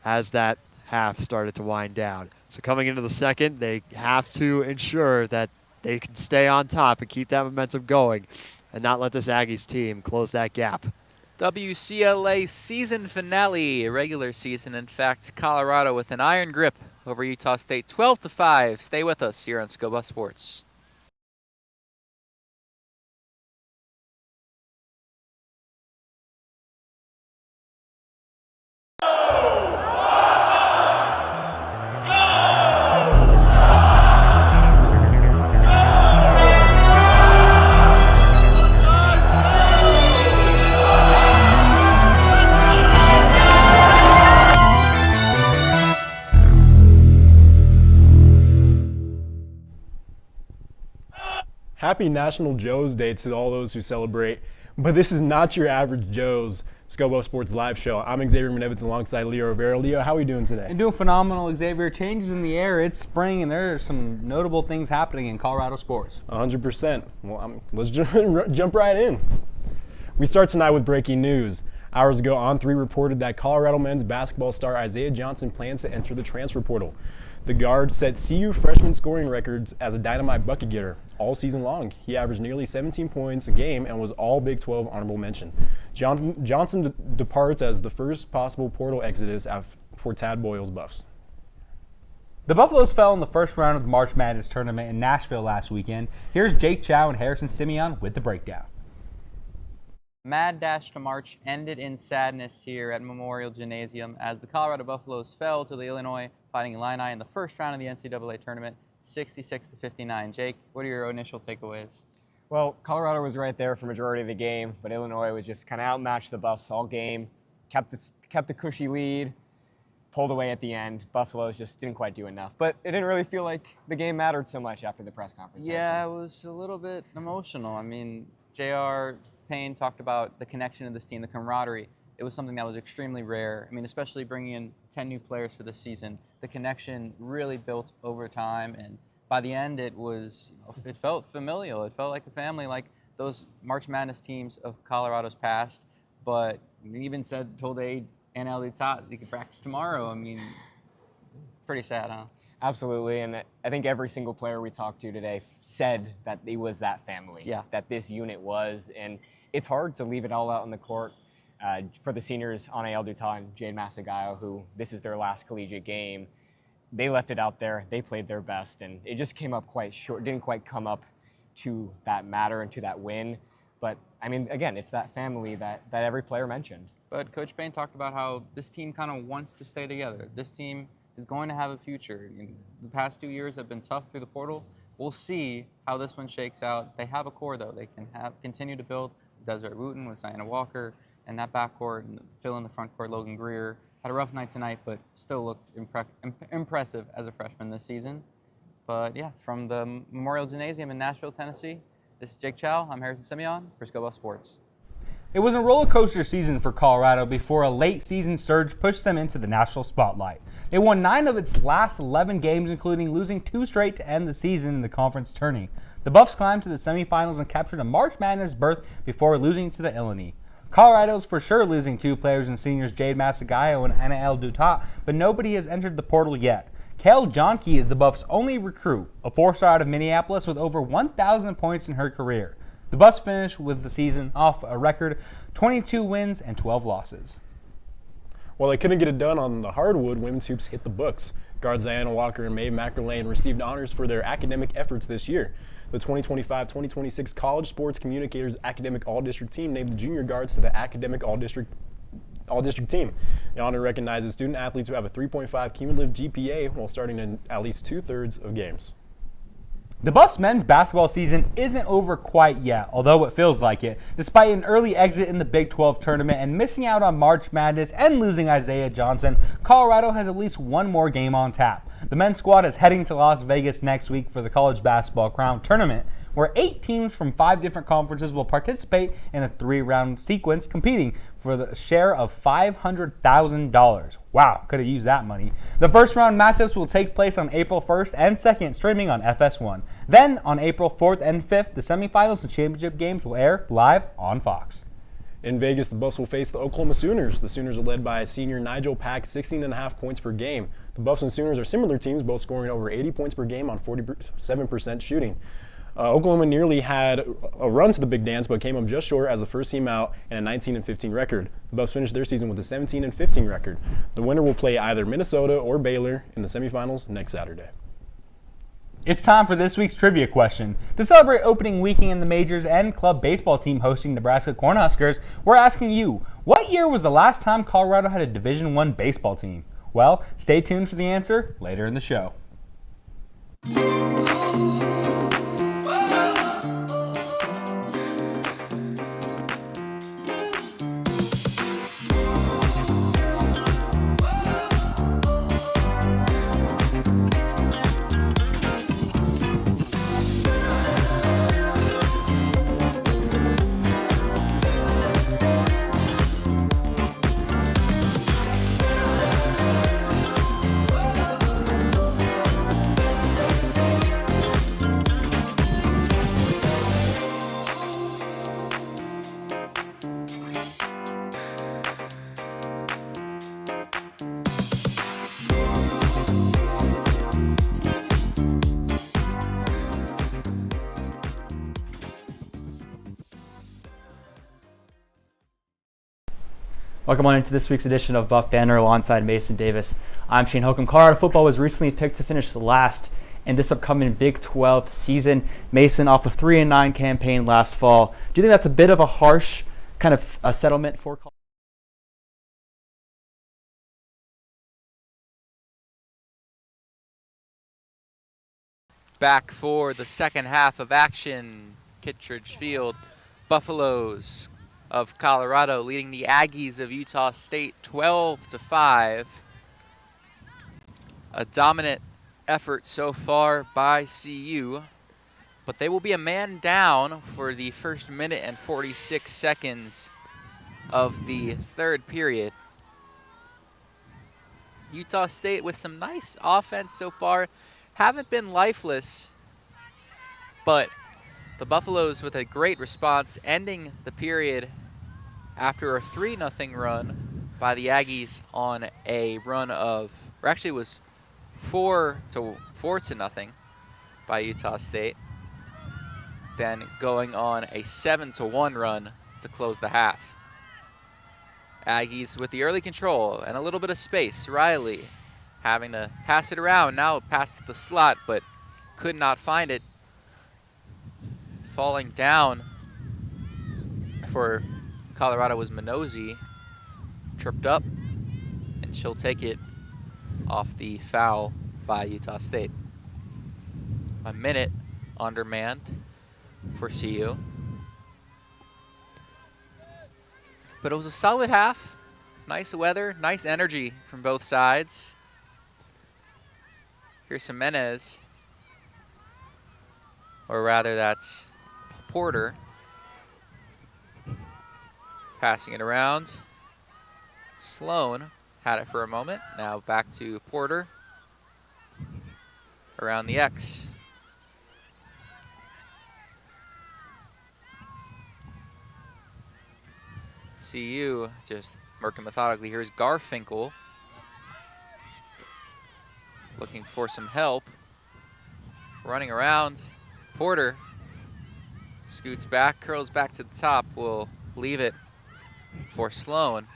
as that half started to wind down. So coming into the second, they have to ensure that they can stay on top and keep that momentum going and not let this Aggies team close that gap. WCLA season finale, regular season. In fact, Colorado with an iron grip over Utah State, 12-5. Stay with us here on Scuba Sports. Happy National Joe's Day to all those who celebrate, but this is not your average Joe's Scobo Sports Live show. I'm Xavier Menevitz alongside Leo Rivera. Leo, how are we doing today? I'm doing phenomenal, Xavier. Changes in the air. It's spring, and there are some notable things happening in Colorado sports. 100%. Well, let's jump right in. We start tonight with breaking news. Hours ago, On3 reported that Colorado men's basketball star Isaiah Johnson plans to enter the transfer portal. The guard set CU freshman scoring records as a dynamite bucket getter all season long. He averaged nearly 17 points a game and was all Big 12 honorable mention. Johnson departs as the first possible portal exodus for Tad Boyle's Buffs. The Buffaloes fell in the first round of the March Madness tournament in Nashville last weekend. Here's Jake Chow and Harrison Simeon with the breakdown. Mad dash to March ended in sadness here at Memorial Gymnasium as the Colorado Buffaloes fell to the Illinois Fighting Illini in the first round of the NCAA tournament, 66-59. Jake, what are your initial takeaways? Well, Colorado was right there for majority of the game, but Illinois was just kind of outmatched the Buffs all game, kept a cushy lead, pulled away at the end. Buffaloes just didn't quite do enough. But it didn't really feel like the game mattered so much after the press conference. Yeah, it was a little bit emotional. I mean, J.R. Payne talked about the connection of this team, the camaraderie. It was something that was extremely rare. I mean, especially bringing in 10 new players for this season. The connection really built over time, and by the end, it was, it felt familial. It felt like a family, like those March Madness teams of Colorado's past. But we even told Aid and El Tat they could practice tomorrow. I mean, pretty sad, huh? Absolutely, and I think every single player we talked to today said that it was that family, Yeah. that this unit was, and it's hard to leave it all out on the court. For the seniors, Anael Dutat and Jade Masagayo, who this is their last collegiate game, they left it out there. They played their best, and it just came up quite short. Didn't quite come up to that matter and to that win. But I mean, again, it's that family that every player mentioned. But Coach Payne talked about how this team kind of wants to stay together. This team is going to have a future. The past 2 years have been tough through the portal. We'll see how this one shakes out. They have a core, though. They can continue to build. Desiree Wooten with Sienna Walker and that backcourt, and fill in the front court. Logan Greer had a rough night tonight, but still looks impressive as a freshman this season. But yeah, from the Memorial Gymnasium in Nashville, Tennessee, this is Jake Chow. I'm Harrison Simeon for Scoba Sports. It was a roller coaster season for Colorado before a late season surge pushed them into the national spotlight. They won 9 of its last 11 games, including losing 2 straight to end the season in the conference tourney. The Buffs climbed to the semifinals and captured a March Madness berth before losing to the Illini. Colorado's for sure losing 2 players in seniors Jade Masagayo and Anael Dutat, but nobody has entered the portal yet. Kale Johnke is the Buffs' only recruit, a 4-star out of Minneapolis with over 1,000 points in her career. The Buffs finished with the season off a record 22 wins and 12 losses. While they couldn't get it done on the hardwood, women's hoops hit the books. Guards Diana Walker and Maeve McErlane received honors for their academic efforts this year. The 2025-2026 College Sports Communicators Academic All-District Team named the junior guards to the Academic All-District Team. The honor recognizes student athletes who have a 3.5 cumulative GPA while starting in at least 2/3 of games. The Buffs men's basketball season isn't over quite yet, although it feels like it. Despite an early exit in the Big 12 tournament and missing out on March Madness and losing Isaiah Johnson, Colorado has at least one more game on tap. The men's squad is heading to Las Vegas next week for the College Basketball Crown Tournament, where 8 teams from 5 different conferences will participate in a 3-round sequence, competing for the share of $500,000. Wow, could have used that money. The first round matchups will take place on April 1st and 2nd, streaming on FS1. Then, on April 4th and 5th, the semifinals and championship games will air live on Fox. In Vegas, the Buffs will face the Oklahoma Sooners. The Sooners are led by senior Nigel Pack, 16.5 points per game. The Buffs and Sooners are similar teams, both scoring over 80 points per game on 47% shooting. Oklahoma nearly had a run to the Big Dance, but came up just short as the first team out and a 19-15 record. The Buffs finished their season with a 17-15 record. The winner will play either Minnesota or Baylor in the semifinals next Saturday. It's time for this week's trivia question. To celebrate opening weekend in the majors and club baseball team hosting Nebraska Cornhuskers, we're asking you, what year was the last time Colorado had a Division I baseball team? Well, stay tuned for the answer later in the show. Welcome on into this week's edition of Buff Banner alongside Mason Davis. I'm Shane Holcomb. Colorado football was recently picked to finish last in this upcoming Big 12 season. Mason, off a 3-9 campaign last fall. Do you think that's a bit of a harsh kind of a settlement for Colorado? Back for the second half of action. Kittredge Field, Buffaloes of Colorado leading the Aggies of Utah State 12-5. A dominant effort so far by CU, but they will be a man down for the first minute and 46 seconds of the third period. Utah State with some nice offense so far, haven't been lifeless, but the Buffaloes with a great response, ending the period after a 3-0 run by the Aggies on a run of, or actually it was 4 to nothing by Utah State. Then going on a 7-1 run to close the half. Aggies with the early control and a little bit of space. Riley having to pass it around. Now pass to the slot, but could not find it. Falling down for Colorado was Minozzi. Tripped up, and she'll take it off the foul by Utah State. A minute undermanned for CU. But it was a solid half. Nice weather, nice energy from both sides. Here's Jimenez. Or rather, that's Porter. Passing it around. Sloan had it for a moment. Now back to Porter. Around the X. CU just working methodically. Here's Garfinkel. Looking for some help. Running around. Porter scoots back, curls back to the top. Will leave it for Sloan.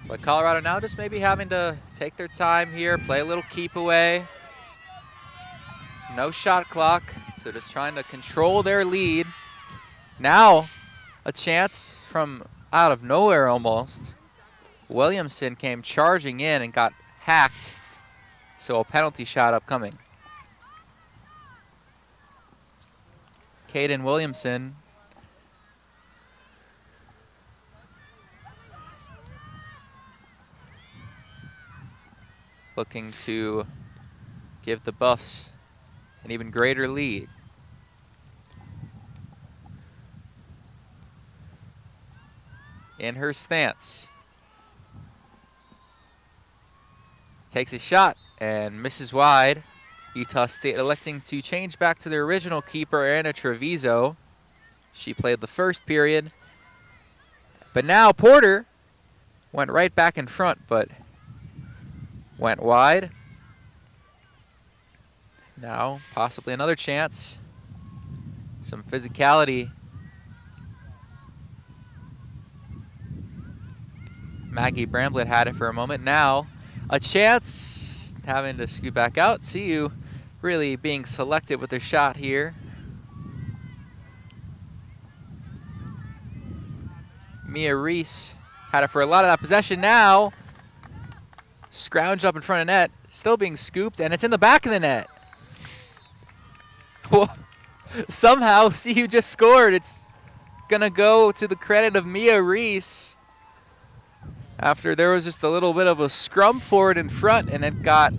But Colorado now just maybe having to take their time here, play a little keep away. No shot clock, so just trying to control their lead. Now, a chance from out of nowhere almost. Williamson came charging in and got hacked, so a penalty shot upcoming. Caden Williamson looking to give the Buffs an even greater lead. In her stance. Takes a shot and misses wide. Utah State electing to change back to their original keeper, Anna Treviso. She played the first period. But now Porter went right back in front, but went wide. Now, possibly another chance. Some physicality. Maggie Bramblett had it for a moment. Now, a chance, having to scoot back out. CU really being selective with their shot here. Mia Reese had it for a lot of that possession. Now, scrounge up in front of net, still being scooped, and it's in the back of the net. Somehow, CU just scored. It's going to go to the credit of Mia Reese after there was just a little bit of a scrum for it in front, and it got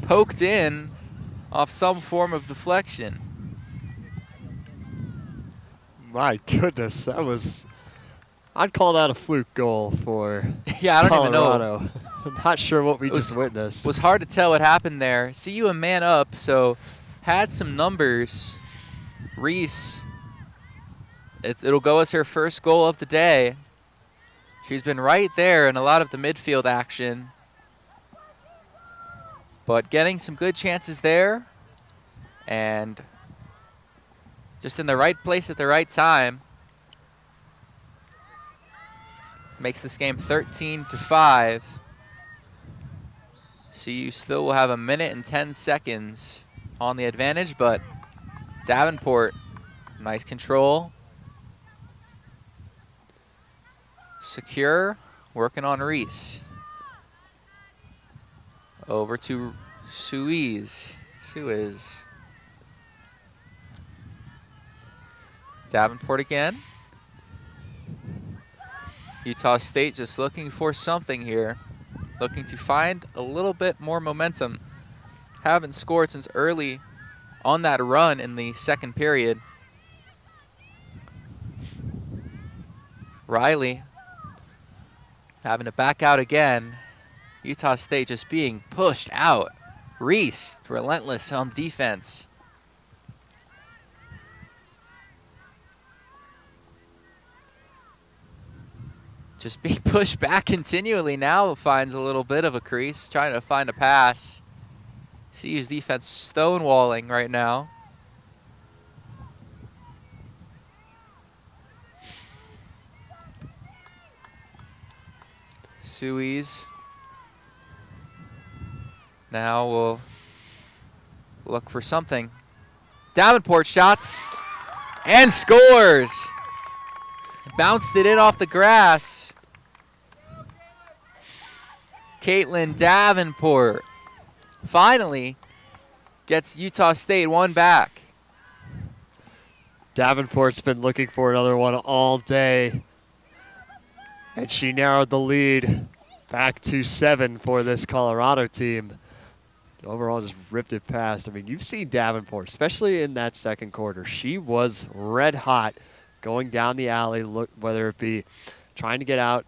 poked in off some form of deflection. My goodness, that was... I'd call that a fluke goal for Yeah, I don't Colorado. even know. Not sure what we just witnessed. It was hard to tell what happened there. CU a man up, so had some numbers. Reese, it'll go as her first goal of the day. She's been right there in a lot of the midfield action. But getting some good chances there. And just in the right place at the right time. Makes this game 13-5. CU still will have a minute and 10 seconds on the advantage, but Davenport, nice control. Secure, working on Reese. Over to Suez. Davenport again. Utah State just looking for something here. Looking to find a little bit more momentum. Haven't scored since early on that run in the second period. Riley having to back out again. Utah State just being pushed out. Reese, relentless on defense. just being pushed back continually. Now finds a little bit of a crease, trying to find a pass. CU's defense stonewalling right now. Sui's now will look for something. Davenport shots and scores. Bounced it in off the grass. Caitlin Davenport finally gets Utah State one back. Davenport's been looking for another one all day. And she narrowed the lead back to 7 for this Colorado team. Overall, just ripped it past. I mean, you've seen Davenport, especially in that second quarter. She was red hot going down the alley, whether it be trying to get out.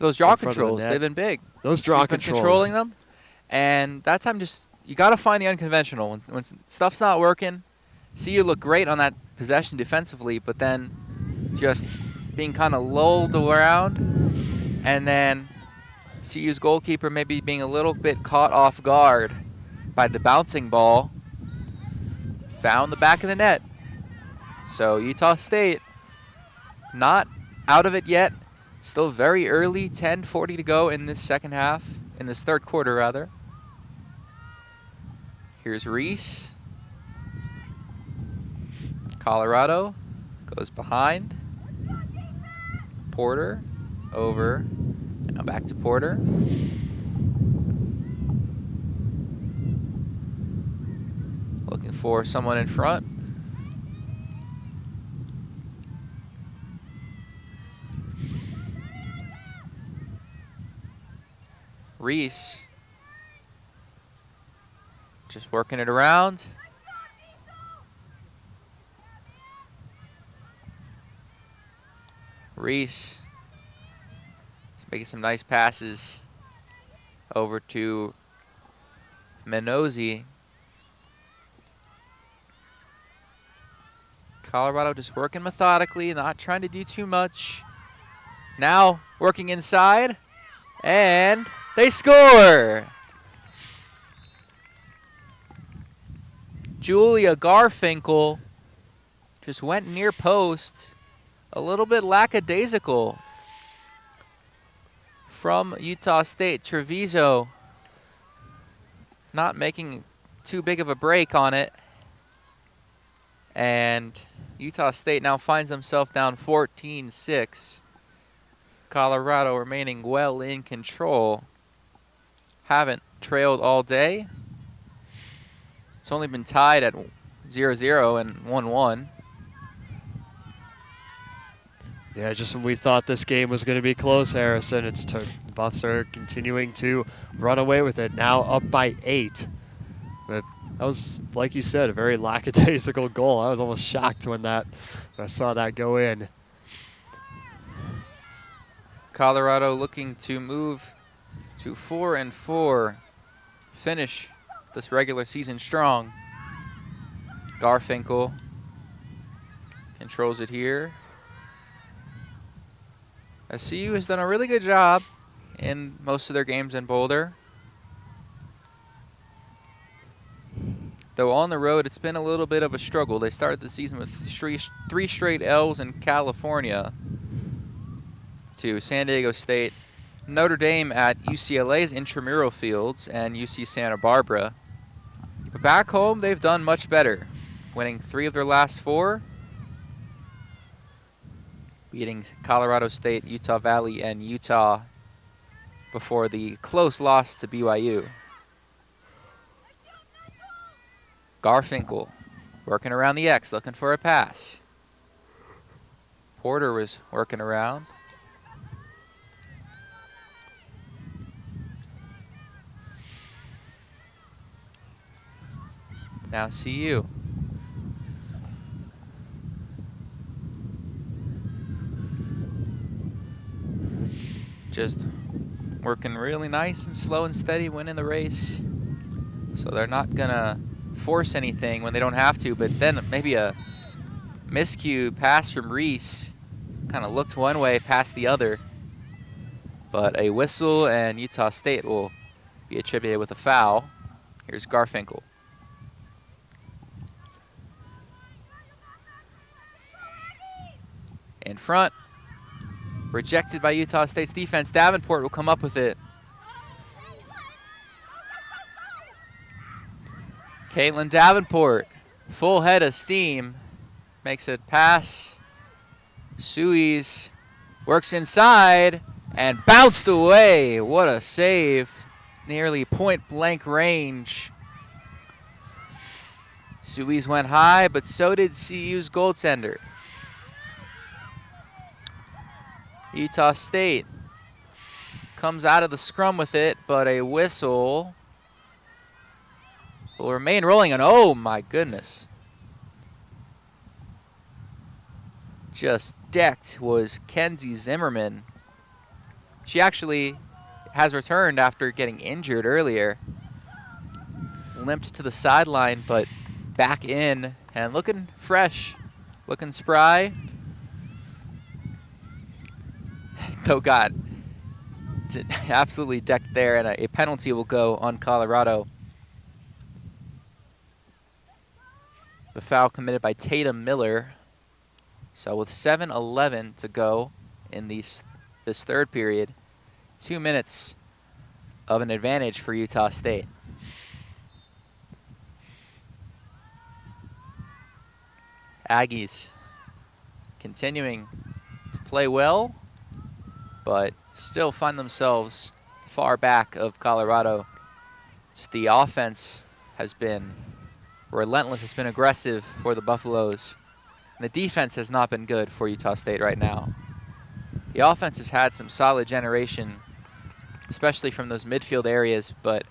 Those draw controls, they've been big. Those draw She's been controls. controlling them. And that time you got to find the unconventional. When stuff's not working, see you look great on that possession defensively, but then just being kind of lulled around, and then CU's goalkeeper maybe being a little bit caught off guard by the bouncing ball, found the back of the net. So Utah State not out of it yet. Still very early, 10:40 to go in this second half, in this third quarter rather. Here's Reese. Colorado goes behind. Porter over. Now back to Porter. Looking for someone in front. Reese just working it around. Reese is making some nice passes over to Menozzi. Colorado just working methodically, not trying to do too much. Now working inside, and they score! Julia Garfinkel just went near post. A little bit lackadaisical from Utah State. Treviso not making too big of a break on it. And Utah State now finds themselves down 14-6. Colorado remaining well in control. Haven't trailed all day. It's only been tied at 0-0 and 1-1. Yeah, just when we thought this game was going to be close, Harrison, the Buffs are continuing to run away with it. Now up by 8. But that was, like you said, a very lackadaisical goal. I was almost shocked when I saw that go in. Colorado looking to move to 4-4, finish this regular season strong. Garfinkel controls it here. CU has done a really good job in most of their games in Boulder. Though on the road, it's been a little bit of a struggle. They started the season with three straight L's in California to San Diego State, Notre Dame at UCLA's intramural fields, and UC Santa Barbara. But back home, they've done much better, winning 3 of their last 4, beating Colorado State, Utah Valley, and Utah before the close loss to BYU. Garfinkel working around the X, looking for a pass. Porter was working around. Now CU. Just working really nice and slow and steady, winning the race. So they're not gonna force anything when they don't have to, but then maybe a miscue pass from Reese. Kind of looked one way, passed the other. But a whistle, and Utah State will be attributed with a foul. Here's Garfinkel. In front. Rejected by Utah State's defense. Davenport will come up with it. Caitlin Davenport, full head of steam, makes a pass. Suiz works inside and bounced away. What a save. Nearly point blank range. Suiz went high, but so did CU's goaltender. Utah State comes out of the scrum with it, but a whistle will remain rolling, and oh my goodness. Just decked was Kenzie Zimmerman. She actually has returned after getting injured earlier. Limped to the sideline, but back in and looking fresh, looking spry. Though got absolutely decked there, and a penalty will go on Colorado. The foul committed by Tatum Miller. So with 7:11 to go in this third period, 2 minutes of an advantage for Utah State. Aggies continuing to play well, but still find themselves far back of Colorado. Just the offense has been relentless, it's been aggressive for the Buffaloes. And the defense has not been good for Utah State right now. The offense has had some solid generation, especially from those midfield areas, but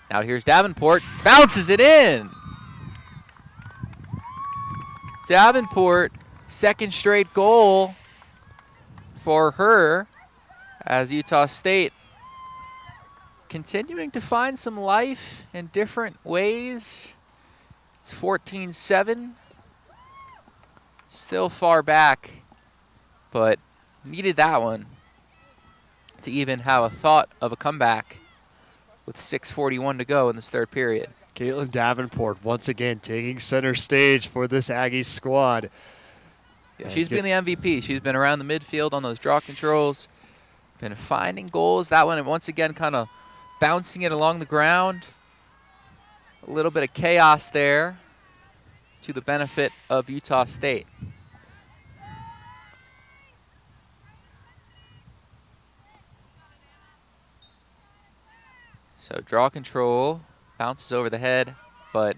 now here's Davenport, bounces it in! Davenport, second straight goal for her, as Utah State continuing to find some life in different ways. It's 14-7. Still far back, but needed that one to even have a thought of a comeback with 6:41 to go in this third period. Caitlin Davenport once again taking center stage for this Aggie squad. Yeah, she's been the MVP. She's been around the midfield on those draw controls, been finding goals. That one, once again, kind of bouncing it along the ground. A little bit of chaos there to the benefit of Utah State. So draw control, bounces over the head, but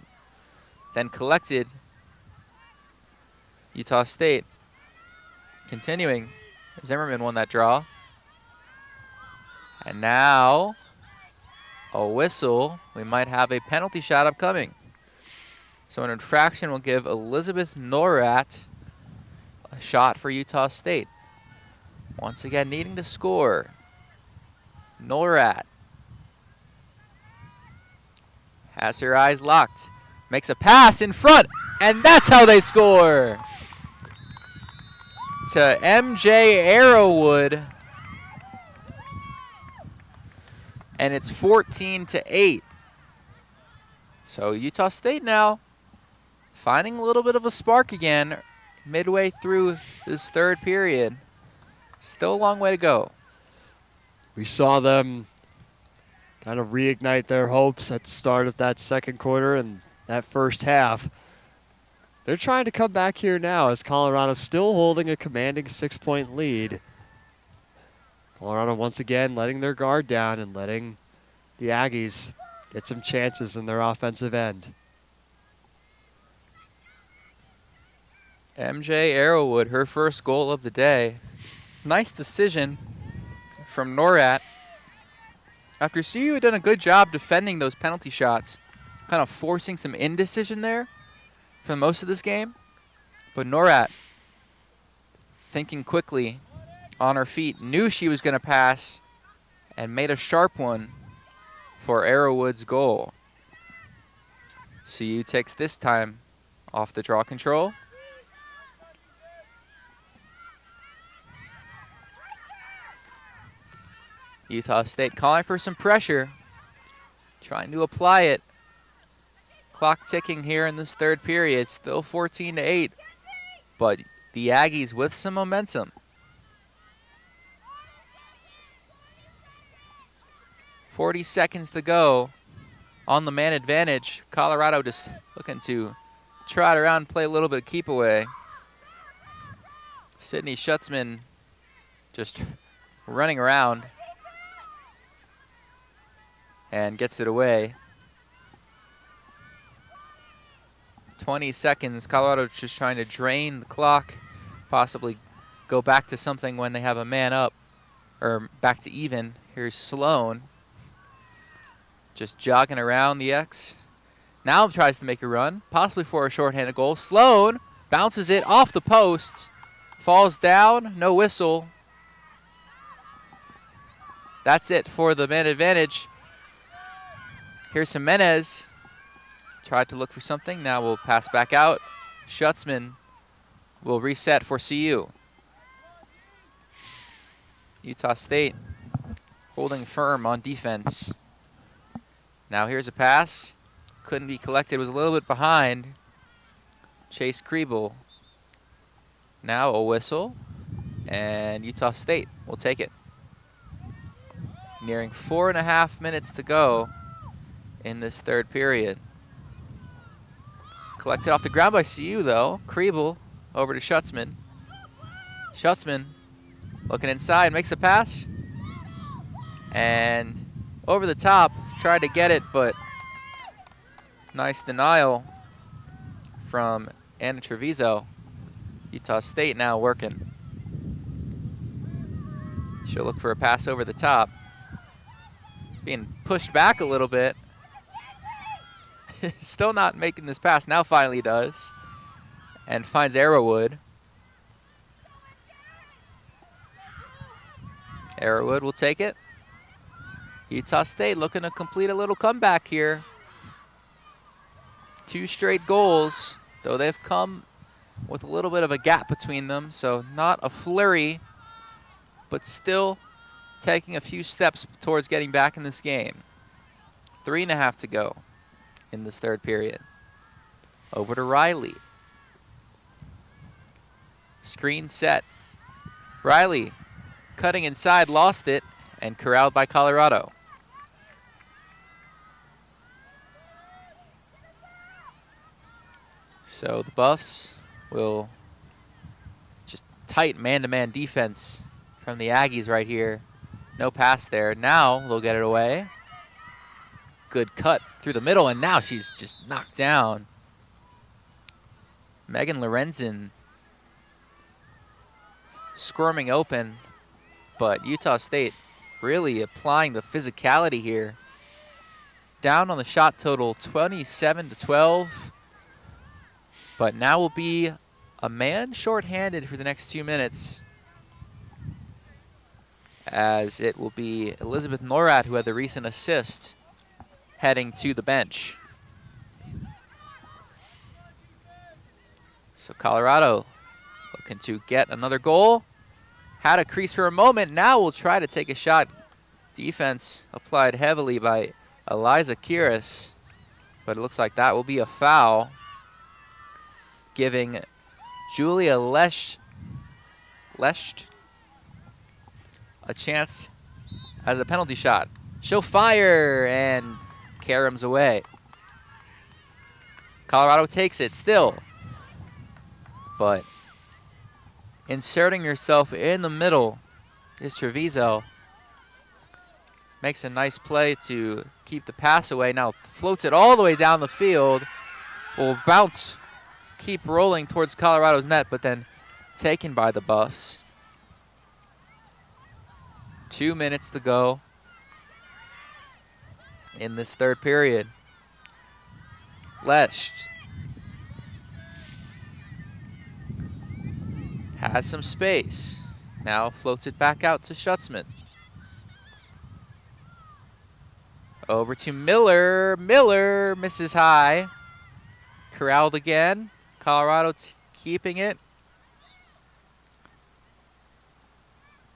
then collected. Utah State continuing. Zimmerman won that draw. And now a whistle. We might have a penalty shot upcoming. So an infraction will give Elizabeth Norat a shot for Utah State. Once again, needing to score. Norat has her eyes locked. Makes a pass in front, and that's how they score. To MJ Arrowwood. And it's 14-8. So Utah State now finding a little bit of a spark again midway through this third period. Still a long way to go. We saw them kind of reignite their hopes at the start of that second quarter and that first half. They're trying to come back here now as Colorado's still holding a commanding 6-point lead. Colorado once again letting their guard down and letting the Aggies get some chances in their offensive end. MJ Arrowwood, her first goal of the day. Nice decision from Norat. After CU had done a good job defending those penalty shots, kind of forcing some indecision there for most of this game. But Norat, thinking quickly on her feet, knew she was going to pass and made a sharp one for Arrowwood's goal. CU takes this time off the draw control. Utah State calling for some pressure, trying to apply it. Clock ticking here in this third period, still 14-8, but the Aggies with some momentum. 40 seconds to go on the man advantage. Colorado just looking to trot around and play a little bit of keep away. Sydney Schutzman just running around and gets it away. 20 seconds. Colorado just trying to drain the clock, possibly go back to something when they have a man up, or back to even. Here's Sloan just jogging around the X. Now tries to make a run, possibly for a shorthanded goal. Sloan bounces it off the post, falls down, no whistle. That's it for the man advantage. Here's Jimenez. Tried to look for something, now we'll pass back out. Schutzman will reset for CU. Utah State holding firm on defense. Now here's a pass. Couldn't be collected, was a little bit behind. Chase Kriebel. Now a whistle, and Utah State will take it. Nearing 4.5 minutes to go in this third period. Collected off the ground by CU though. Kriebel over to Schutzman. Schutzman looking inside, makes the pass. And over the top, tried to get it, but nice denial from Anna Treviso. Utah State now working. She'll look for a pass over the top. Being pushed back a little bit. Still not making this pass. Now finally does. And finds Arrowwood. Arrowwood will take it. Utah State looking to complete a little comeback here. 2 straight goals, though they've come with a little bit of a gap between them, so not a flurry, but still taking a few steps towards getting back in this game. 3.5 to go in this third period. Over to Riley. Screen set. Riley cutting inside, lost it, and corralled by Colorado. So the Buffs will just tight man-to-man defense from the Aggies right here. No pass there. Now they'll get it away. Good cut through the middle, and now she's just knocked down. Megan Lorenzen squirming open, but Utah State really applying the physicality here. Down on the shot total, 27-12. But now will be a man shorthanded for the next 2 minutes, as it will be Elizabeth Norat, who had the recent assist, heading to the bench. So Colorado looking to get another goal. Had a crease for a moment. Now we'll try to take a shot. Defense applied heavily by Eliza Kiris, but it looks like that will be a foul, giving Julia Lesht a chance as a penalty shot. She'll fire, and Karam's away. Colorado takes it still, but inserting herself in the middle is Treviso. Makes a nice play to keep the pass away. Now floats it all the way down the field. Will bounce, keep rolling towards Colorado's net, but then taken by the Buffs. 2 minutes to go in this third period. Lesht has some space. Now floats it back out to Schutzman. Over to Miller. Miller misses high. Corralled again. Colorado keeping it.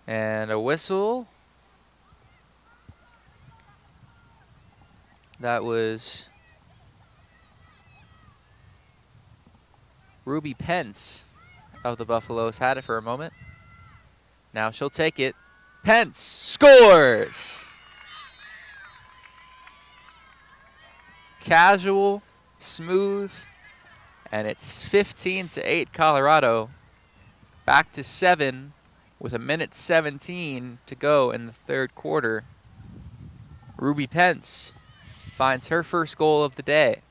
And a whistle. that was Ruby Pence of the Buffaloes. Had it for a moment. Now she'll take it. Pence scores! Casual, smooth, and it's 15-8 Colorado. Back to 7 with 1:17 to go in the third quarter. Ruby Pence finds her first goal of the day.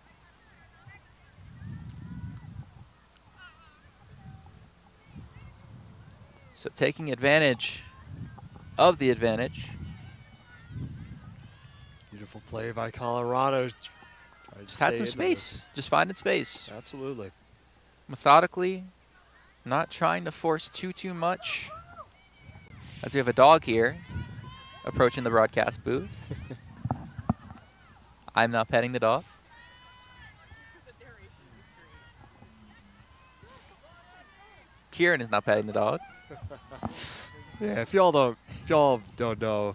So taking advantage of the advantage. Beautiful play by Colorado. Just had some space. Just finding space. Absolutely. Methodically, not trying to force too much. As we have a dog here approaching the broadcast booth. I'm not petting the dog. Kieran is not petting the dog. Yeah, if y'all don't know,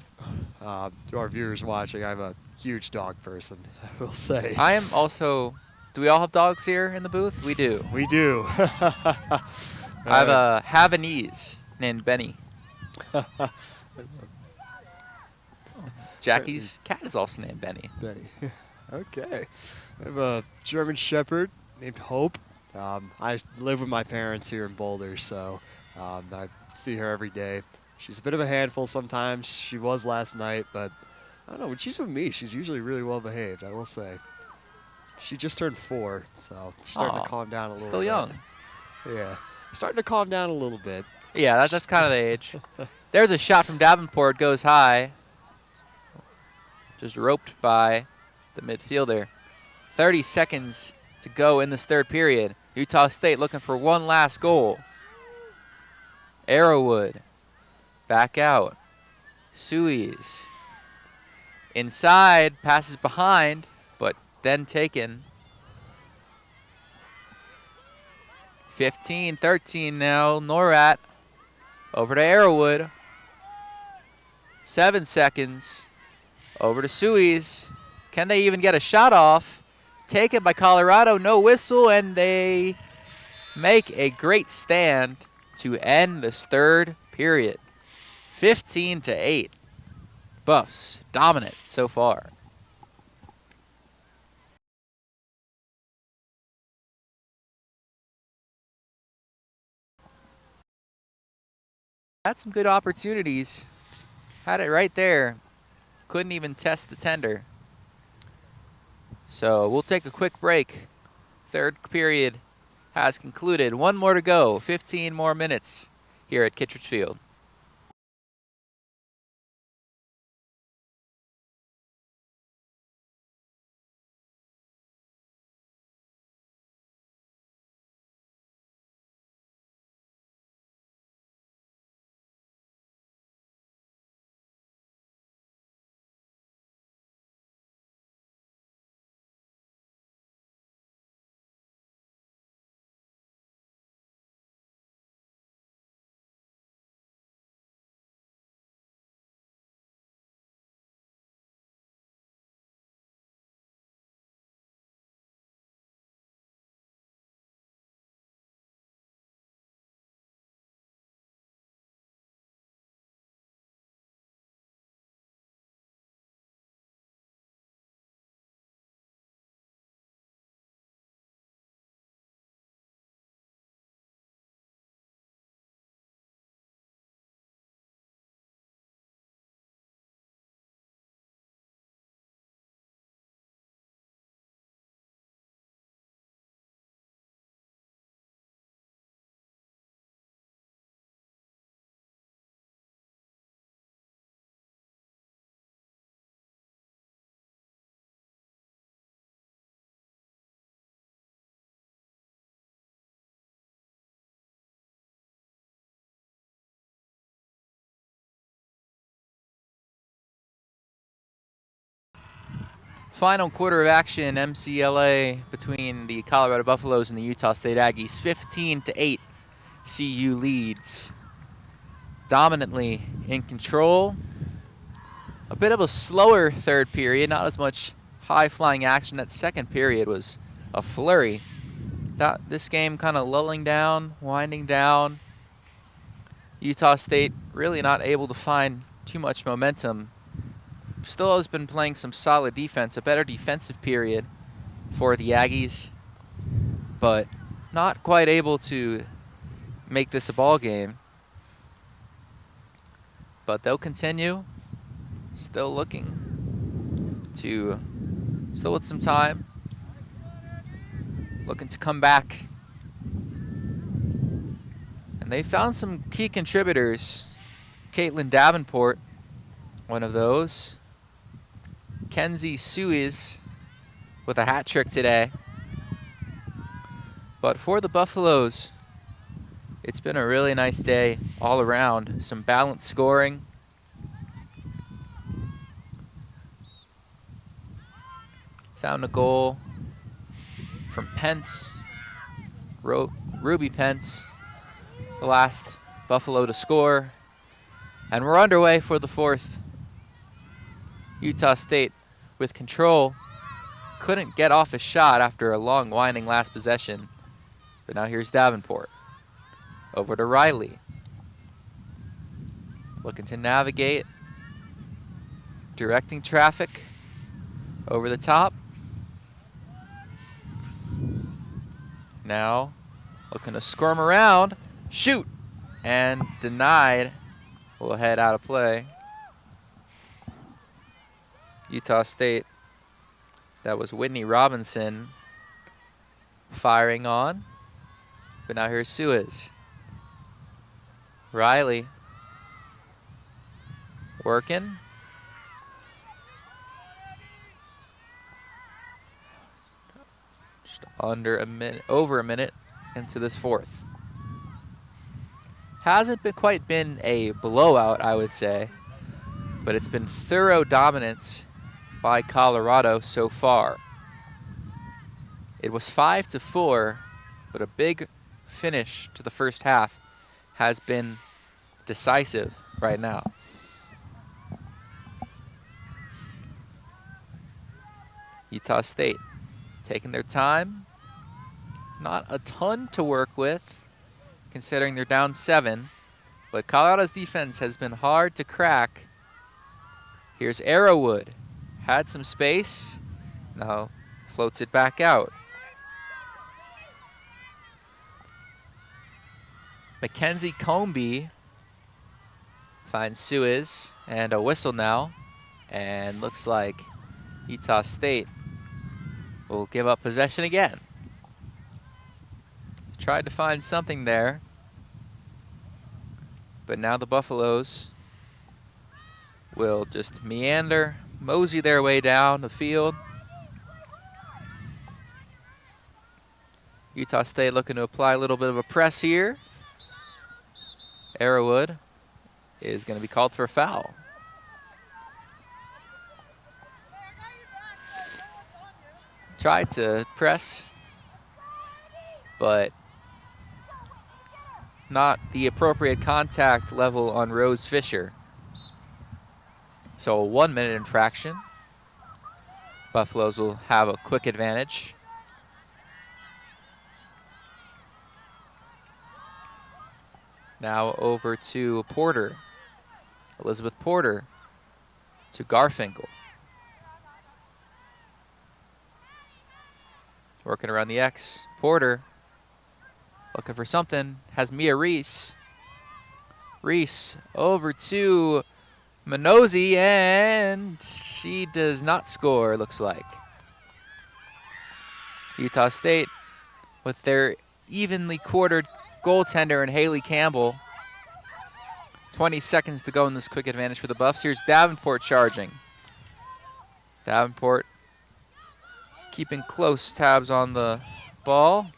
to our viewers watching, I'm a huge dog person, I will say. I am also. Do we all have dogs here in the booth? We do. We do. I have a Havanese named Benny. Jackie's cat is also named Benny. Benny. Okay. I have a German Shepherd named Hope. I live with my parents here in Boulder, so I see her every day. She's a bit of a handful sometimes. She was last night, but I don't know. When she's with me, she's usually really well behaved, I will say. She just turned 4, so she's starting to calm down a little bit. Still young. Yeah. Starting to calm down a little bit. Yeah, that's kind of the age. There's a shot from Davenport, goes high. Just roped by the midfielder. 30 seconds to go in this third period. Utah State looking for one last goal. Arrowwood back out. Suez inside, passes behind, but then taken. 15-13 now. Norat over to Arrowwood. 7 seconds. Over to Suez. Can they even get a shot off? Taken by Colorado. No whistle, and they make a great stand to end this third period. 15-8. Buffs dominant so far. Had some good opportunities. Had it right there. Couldn't even test the tender. So we'll take a quick break. Third period has concluded. One more to go. 15 more minutes here at Kittredge Field. Final quarter of action, MCLA between the Colorado Buffaloes and the Utah State Aggies. 15-8, CU leads. Dominantly in control. A bit of a slower third period, not as much high-flying action. That second period was a flurry. This game kind of lulling down, winding down. Utah State really not able to find too much momentum. Still has been playing some solid defense, a better defensive period for the Aggies, but not quite able to make this a ball game. But they'll continue, still looking to, still with some time, looking to come back. And they found some key contributors. Caitlin Davenport, one of those. Kenzie Suez with a hat trick today. But for the Buffaloes, it's been a really nice day all around. Some balanced scoring. Found a goal from Pence, Ruby Pence, the last Buffalo to score. And we're underway for the fourth. Utah State with control. Couldn't get off a shot after a long winding last possession. But now here's Davenport. Over to Riley. Looking to navigate. Directing traffic. Over the top. Now looking to squirm around. Shoot! And denied. Will head out of play. Utah State. That was Whitney Robinson firing on. But now here's Suez. Riley working. Just under a minute, over a minute into this fourth. Hasn't quite been a blowout, I would say, but it's been thorough dominance by Colorado so far. It was 5-4, but a big finish to the first half has been decisive right now. Utah State taking their time. Not a ton to work with, considering they're down 7, but Colorado's defense has been hard to crack. Here's Arrowwood. Had some space, now floats it back out. Mackenzie Comby finds Suez, and a whistle now, and looks like Utah State will give up possession again. Tried to find something there, but now the Buffaloes will just meander, mosey their way down the field. Utah State looking to apply a little bit of a press here. Arrowwood is going to be called for a foul. Tried to press, but not the appropriate contact level on Rose Fisher. So a 1-minute infraction. Buffaloes will have a quick advantage. Now over to Porter. Elizabeth Porter to Garfinkel. Working around the X. Porter looking for something. Has Mia Reese. Reese over to Minozzi, and she does not score, looks like. Utah State with their evenly quartered goaltender in Haley Campbell. 20 seconds to go in this quick advantage for the Buffs. Here's Davenport charging. Davenport keeping close tabs on the ball.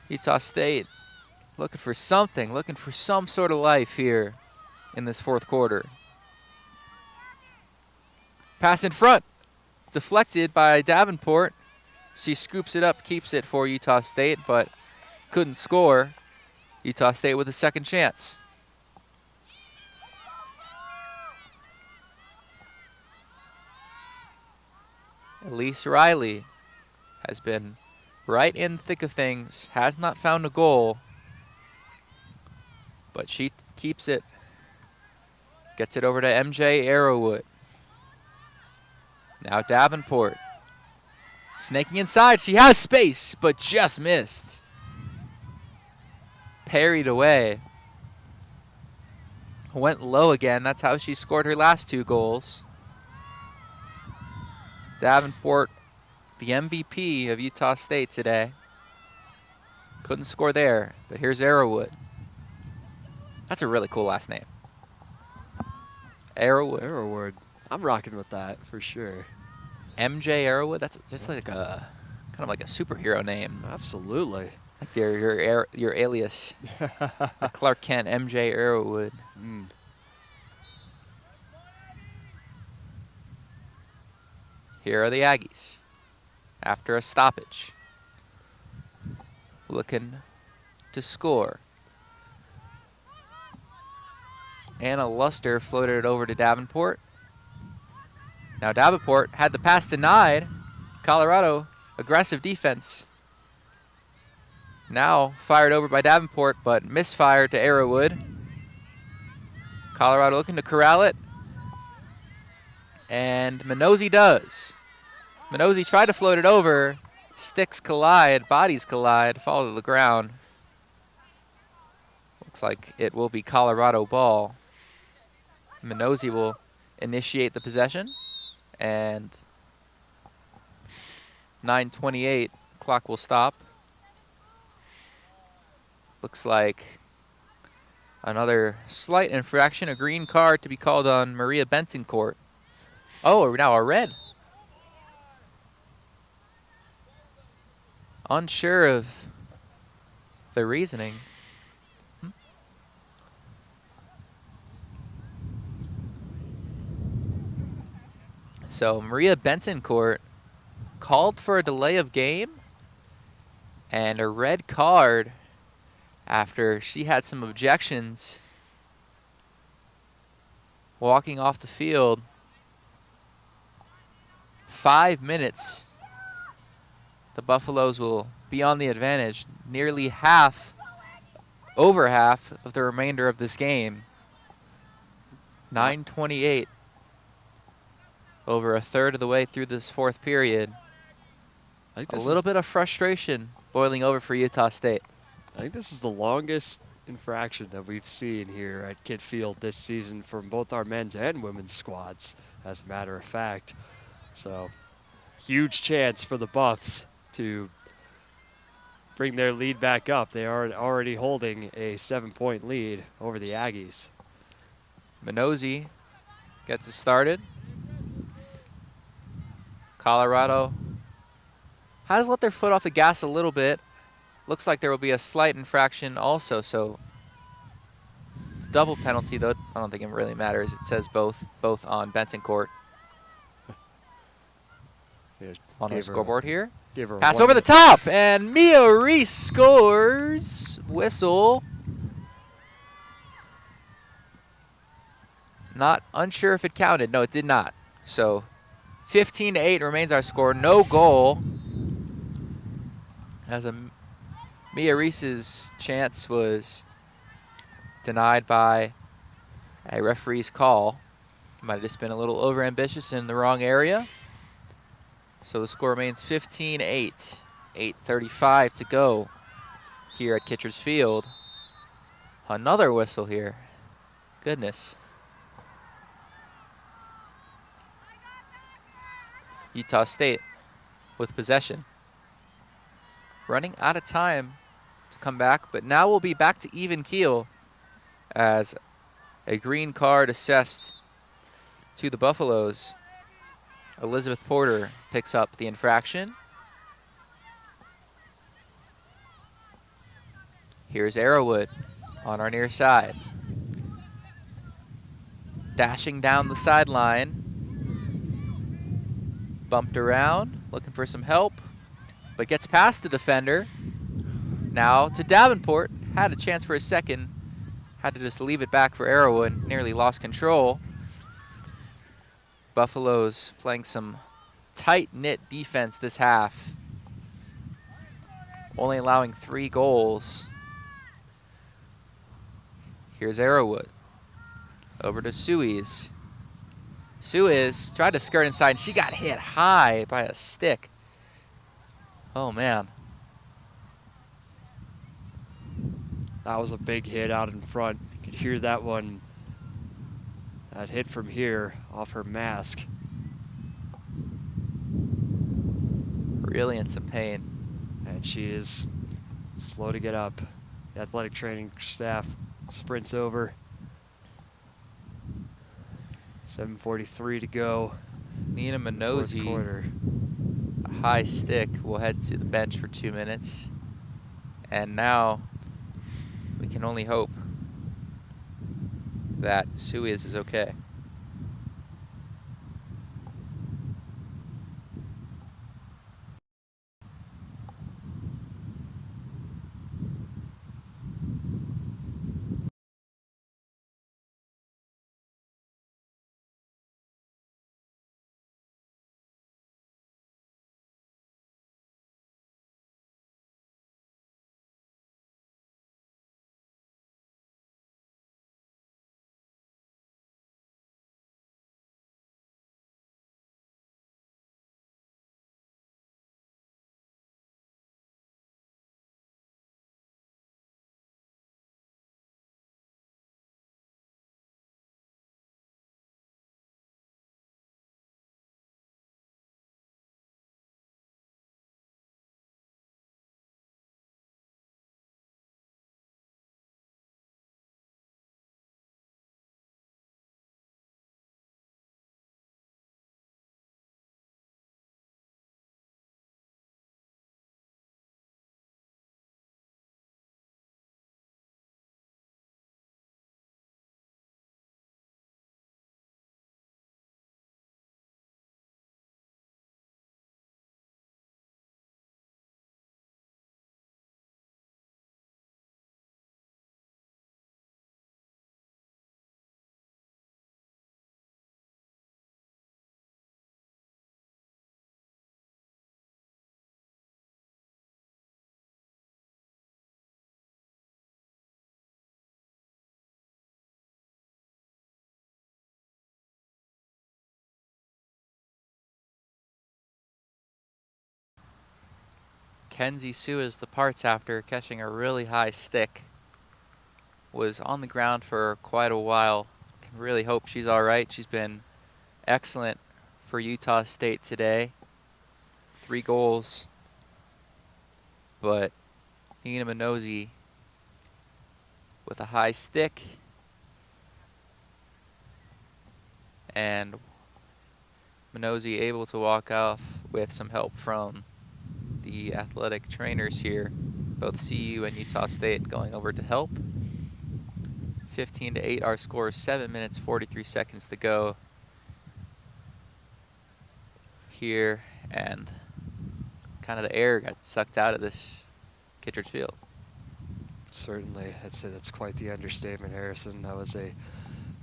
Utah State looking for something, looking for some sort of life here in this fourth quarter. Pass in front, deflected by Davenport. She scoops it up, keeps it for Utah State, but couldn't score. Utah State with a second chance. Elise Riley has been right in the thick of things, has not found a goal, but she keeps it. Gets it over to MJ Arrowwood. Now Davenport. Snaking inside. She has space, but just missed. Parried away. Went low again. That's how she scored her last 2 goals. Davenport, the MVP of Utah State today. Couldn't score there, but here's Arrowwood. That's a really cool last name. Arrowwood. Arrowwood. I'm rocking with that for sure. MJ Arrowwood. That's just like a kind of like a superhero name. Absolutely. Like your alias. Like Clark Kent, MJ Arrowwood. Mm. Here are the Aggies after a stoppage, looking to score. Anna Luster floated it over to Davenport. Now Davenport had the pass denied. Colorado, aggressive defense. Now fired over by Davenport, but misfired to Arrowwood. Colorado looking to corral it. And Minozzi does. Minozzi tried to float it over. Sticks collide, bodies collide, fall to the ground. Looks like it will be Colorado ball. Minozzi will initiate the possession. And 9:28, clock will stop. Looks like another slight infraction, a green card to be called on Maria Bentoncourt. Oh, now a red. Unsure of the reasoning. So Maria Bentoncourt called for a delay of game and a red card after she had some objections walking off the field. 5 minutes. The Buffaloes will be on the advantage. Nearly half, over half of the remainder of this game. 9:28. Over a third of the way through this 4th period. A little bit of frustration boiling over for Utah State. I think this is the longest infraction that we've seen here at Kidd Field this season from both our men's and women's squads, as a matter of fact. So, huge chance for the Buffs to bring their lead back up. They are already holding a 7-point lead over the Aggies. Minozzi gets it started. Colorado has let their foot off the gas a little bit. Looks like there will be a slight infraction also, so double penalty, though I don't think it really matters. It says both on Bentoncourt. On the scoreboard here. Pass over the top, and Mia Reese scores. Whistle. Not unsure if it counted. No, it did not. So 15-8 remains our score. No goal. As Mia Reese's chance was denied by a referee's call. Might have just been a little overambitious in the wrong area. So the score remains 15-8. 8:35 to go here at Kittredge Field. Another whistle here. Goodness. Utah State with possession. Running out of time to come back, but now we'll be back to even keel as a green card assessed to the Buffaloes. Elizabeth Porter picks up the infraction. Here's Arrowwood on our near side. Dashing down the sideline. Bumped around, looking for some help, but gets past the defender. Now to Davenport. Had a chance for a second. Had to just leave it back for Arrowwood. Nearly lost control. Buffaloes playing some tight-knit defense this half, only allowing 3 goals. Here's Arrowwood. Over to Suez. Suez tried to skirt inside, and she got hit high by a stick. Oh, man. That was a big hit out in front. You could hear that one. That hit from here off her mask. Really in some pain. And she is slow to get up. The athletic training staff sprints over. 7:43 to go. Nina Fourth Minozy, quarter. a high stick, will head to the bench for 2 minutes. And now we can only hope that Suez is okay. Kenzie Suez, the parts after catching a really high stick, was on the ground for quite a while. Can really hope she's all right. She's been excellent for Utah State today. 3 goals. But Nina Minozy with a high stick. And Minozy able to walk off with some help from the athletic trainers here, both CU and Utah State going over to help. 15-8 our score, 7 minutes 43 seconds to go here, and kind of the air got sucked out of this Kittredge Field. Certainly, that's quite the understatement, Harrison. That was a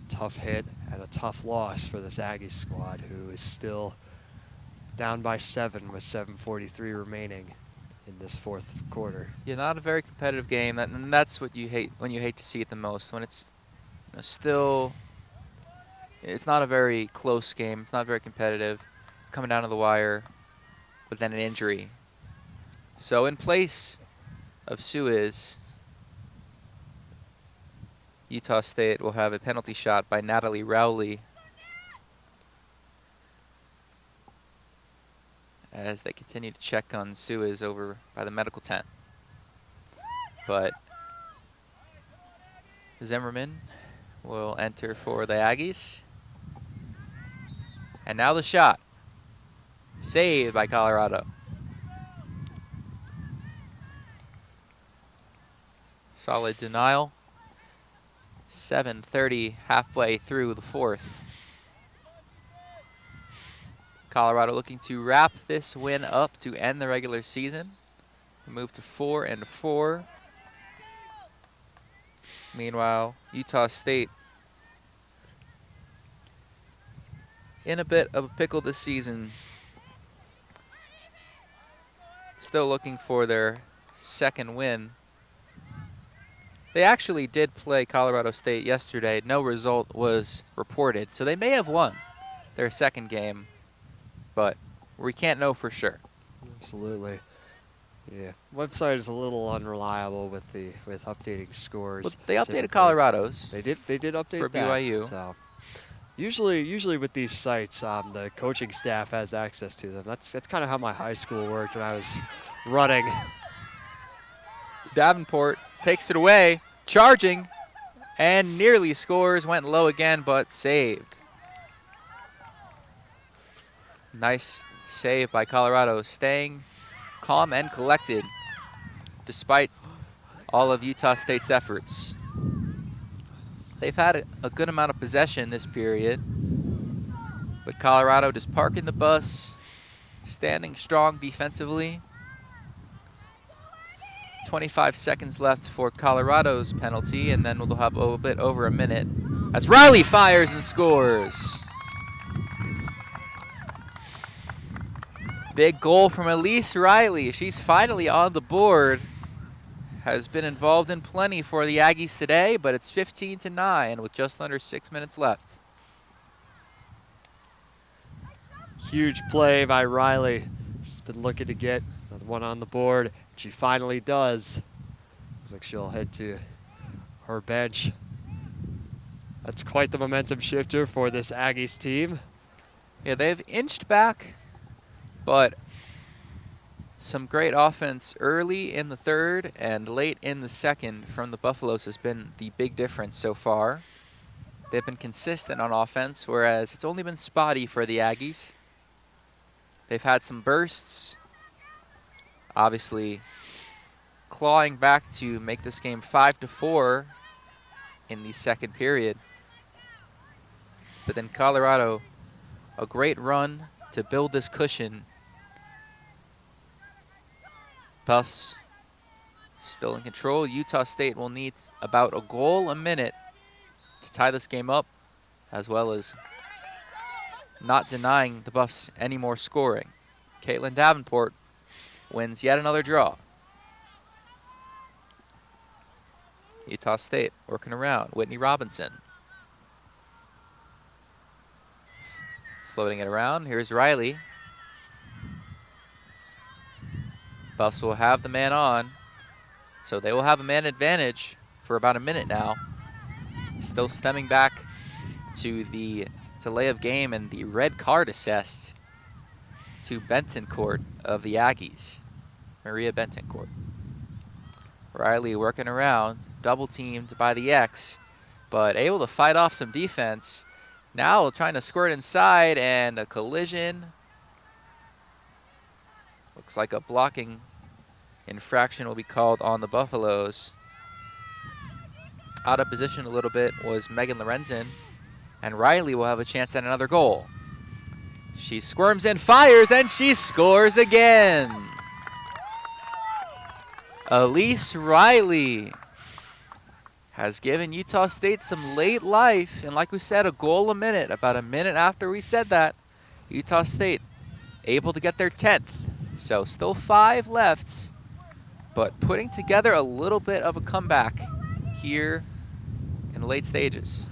tough hit and a tough loss for this Aggie squad, who is still down by 7 with 7:43 remaining in this fourth quarter. Yeah, not a very competitive game, and that's what you hate when you hate to see it the most. When it's still, it's not a very close game. It's not very competitive. It's coming down to the wire, but then an injury. So in place of Suez, Utah State will have a penalty shot by Natalie Rowley as they continue to check on Suez over by the medical tent. But Zimmerman will enter for the Aggies. And now the shot. Saved by Colorado. Solid denial. 7:30 halfway through the fourth. Colorado looking to wrap this win up to end the regular season. Move to 4-4. Meanwhile, Utah State in a bit of a pickle this season. still looking for their second win. They actually did play Colorado State yesterday. No result was reported, so they may have won their second game, but we can't know for sure. Absolutely. Yeah, website is a little unreliable with updating scores. But they updated typically. Colorado's. They did update for that, BYU. So usually with these sites, the coaching staff has access to them. That's kind of how my high school worked when I was running. Davenport takes it away, charging, and nearly scores. Went low again, but saved. Nice save by Colorado, staying calm and collected despite all of Utah State's efforts. They've had a good amount of possession this period, but Colorado just parking the bus, standing strong defensively. 25 seconds left for Colorado's penalty, and then we'll have a bit over a minute as Riley fires and scores. Big goal from Elise Riley. She's finally on the board. Has been involved in plenty for the Aggies today, but it's 15-9 with just under 6 minutes left. Huge play by Riley. She's been looking to get another one on the board. She finally does. Looks like she'll head to her bench. That's quite the momentum shifter for this Aggies team. Yeah, they've inched back, but some great offense early in the third and late in the second from the Buffaloes has been the big difference so far. They've been consistent on offense, whereas it's only been spotty for the Aggies. They've had some bursts, obviously clawing back to make this game 5-4 in the second period. But then Colorado, a great run to build this cushion. Buffs still in control. Utah State will need about a goal a minute to tie this game up, as well as not denying the Buffs any more scoring. Caitlin Davenport wins yet another draw. Utah State working around. Whitney Robinson. Floating it around. Here's Riley. Buffs will have the man on, so they will have a man advantage for about a minute now. Still stemming back to the delay of game and the red card assessed to Bentoncourt of the Aggies, Maria Bentoncourt. Riley working around, double teamed by the X, but able to fight off some defense. Now trying to squirt inside, and a collision. Looks like a blocking infraction will be called on the Buffaloes. Out of position a little bit was Megan Lorenzen, and Riley will have a chance at another goal. She squirms and fires, and she scores again. Elise Riley has given Utah State some late life, and like we said, a goal a minute. About a minute after we said that, Utah State able to get their 10th. So still 5 left, but putting together a little bit of a comeback here in the late stages.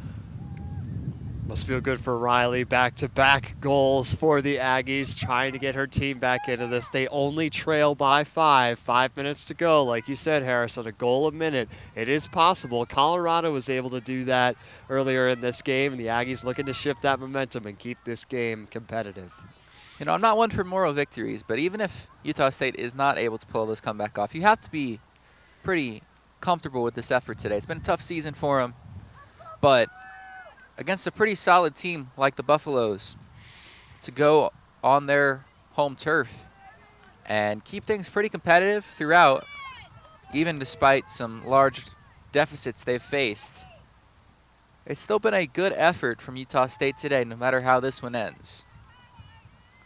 Must feel good for Riley. Back-to-back goals for the Aggies, trying to get her team back into this. They only trail by 5. 5 minutes to go. Like you said, Harrison, a goal a minute. It is possible. Colorado was able to do that earlier in this game, and the Aggies looking to shift that momentum and keep this game competitive. You know, I'm not one for moral victories, but even if Utah State is not able to pull this comeback off, you have to be pretty comfortable with this effort today. It's been a tough season for them, but against a pretty solid team like the Buffaloes, to go on their home turf and keep things pretty competitive throughout, even despite some large deficits they've faced. It's still been a good effort from Utah State today, no matter how this one ends.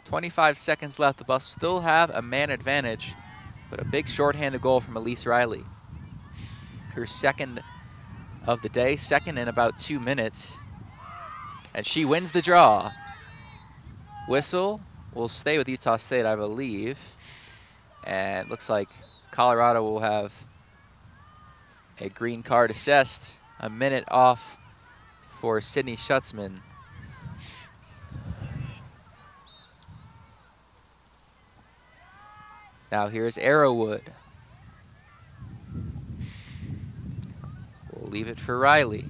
25 seconds left. The Buffs still have a man advantage, but a big shorthanded goal from Elise Riley. Her second of the day, second in about 2 minutes. And she wins the draw. Whistle will stay with Utah State, I believe. And looks like Colorado will have a green card assessed. A minute off for Sydney Schutzman. Now here's Arrowwood. We'll leave it for Riley.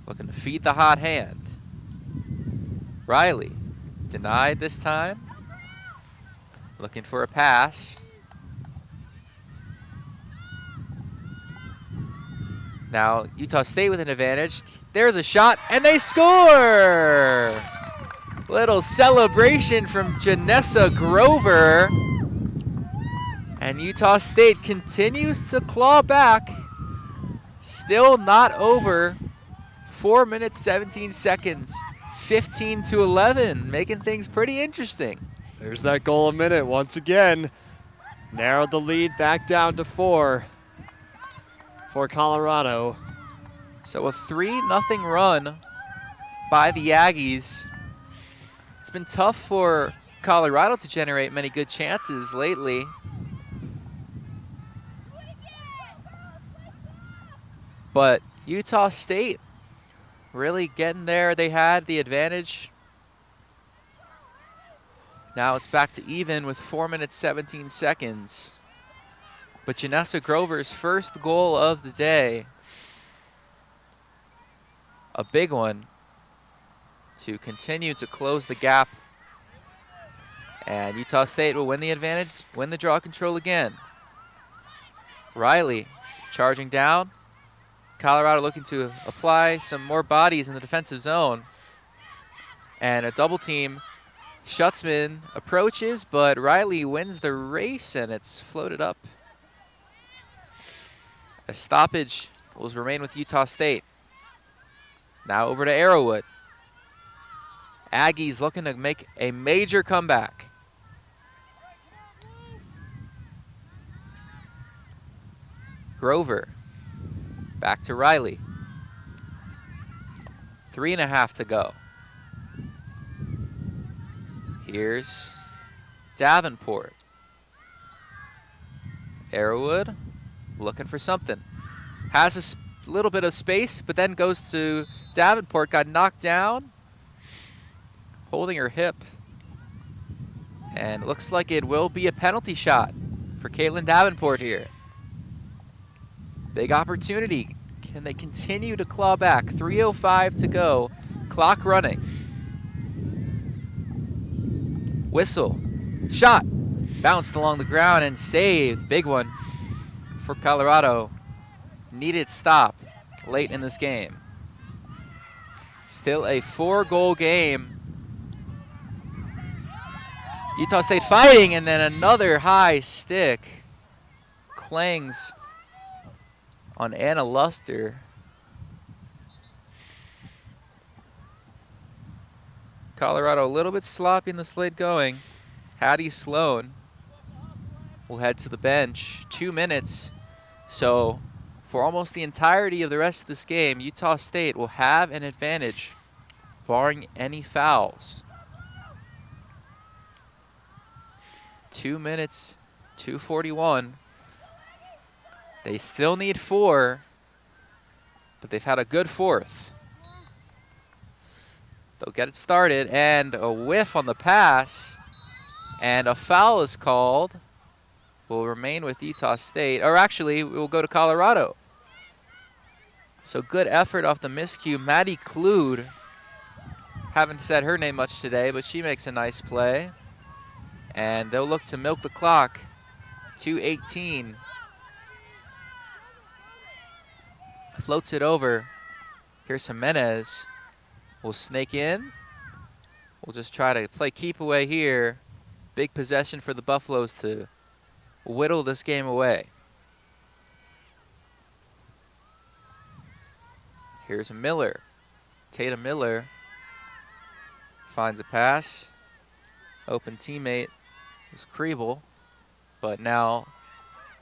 Looking to feed the hot hand. Riley denied this time. Looking for a pass. Now Utah State with an advantage. There's a shot and they score! Little celebration from Janessa Grover. And Utah State continues to claw back. Still not over. 4 minutes, 17 seconds. 15-11, making things pretty interesting. There's that goal a minute once again. Narrowed the lead back down to 4 for Colorado. So a 3-0 run by the Aggies. It's been tough for Colorado to generate many good chances lately. But Utah State really getting there. They had the advantage. Now it's back to even with 4 minutes, 17 seconds. But Janessa Grover's first goal of the day, a big one to continue to close the gap. And Utah State will win the advantage, win the draw control again. Riley charging down. Colorado looking to apply some more bodies in the defensive zone. And a double team. Schutzman approaches, but Riley wins the race, and it's floated up. A stoppage will remain with Utah State. Now over to Arrowwood. Aggies looking to make a major comeback. Grover. Back to Riley. 3.5 to go. Here's Davenport. Arrowwood looking for something. Has a little bit of space, but then goes to Davenport. Got knocked down. Holding her hip. And it looks like it will be a penalty shot for Caitlin Davenport here. Big opportunity. Can they continue to claw back? 3:05 to go. Clock running. Whistle. Shot. Bounced along the ground and saved. Big one for Colorado. Needed stop late in this game. Still a 4-goal game. Utah State fighting, and then another high stick. Clangs on Anna Luster. Colorado a little bit sloppy in the slate going. Hattie Sloan will head to the bench. 2 minutes. So for almost the entirety of the rest of this game, Utah State will have an advantage, barring any fouls. 2 minutes, 2:41. They still need 4, but they've had a good fourth. They'll get it started, and a whiff on the pass, and a foul is called. Will remain with Utah State, or actually, it will go to Colorado. So good effort off the miscue. Maddie Klude, haven't said her name much today, but she makes a nice play. And they'll look to milk the clock. 2:18. Floats it over. Here's Jimenez. We'll snake in. We'll just try to play keep away here. Big possession for the Buffaloes to whittle this game away. Here's Miller. Tatum Miller finds a pass. Open teammate was Kriebel, but now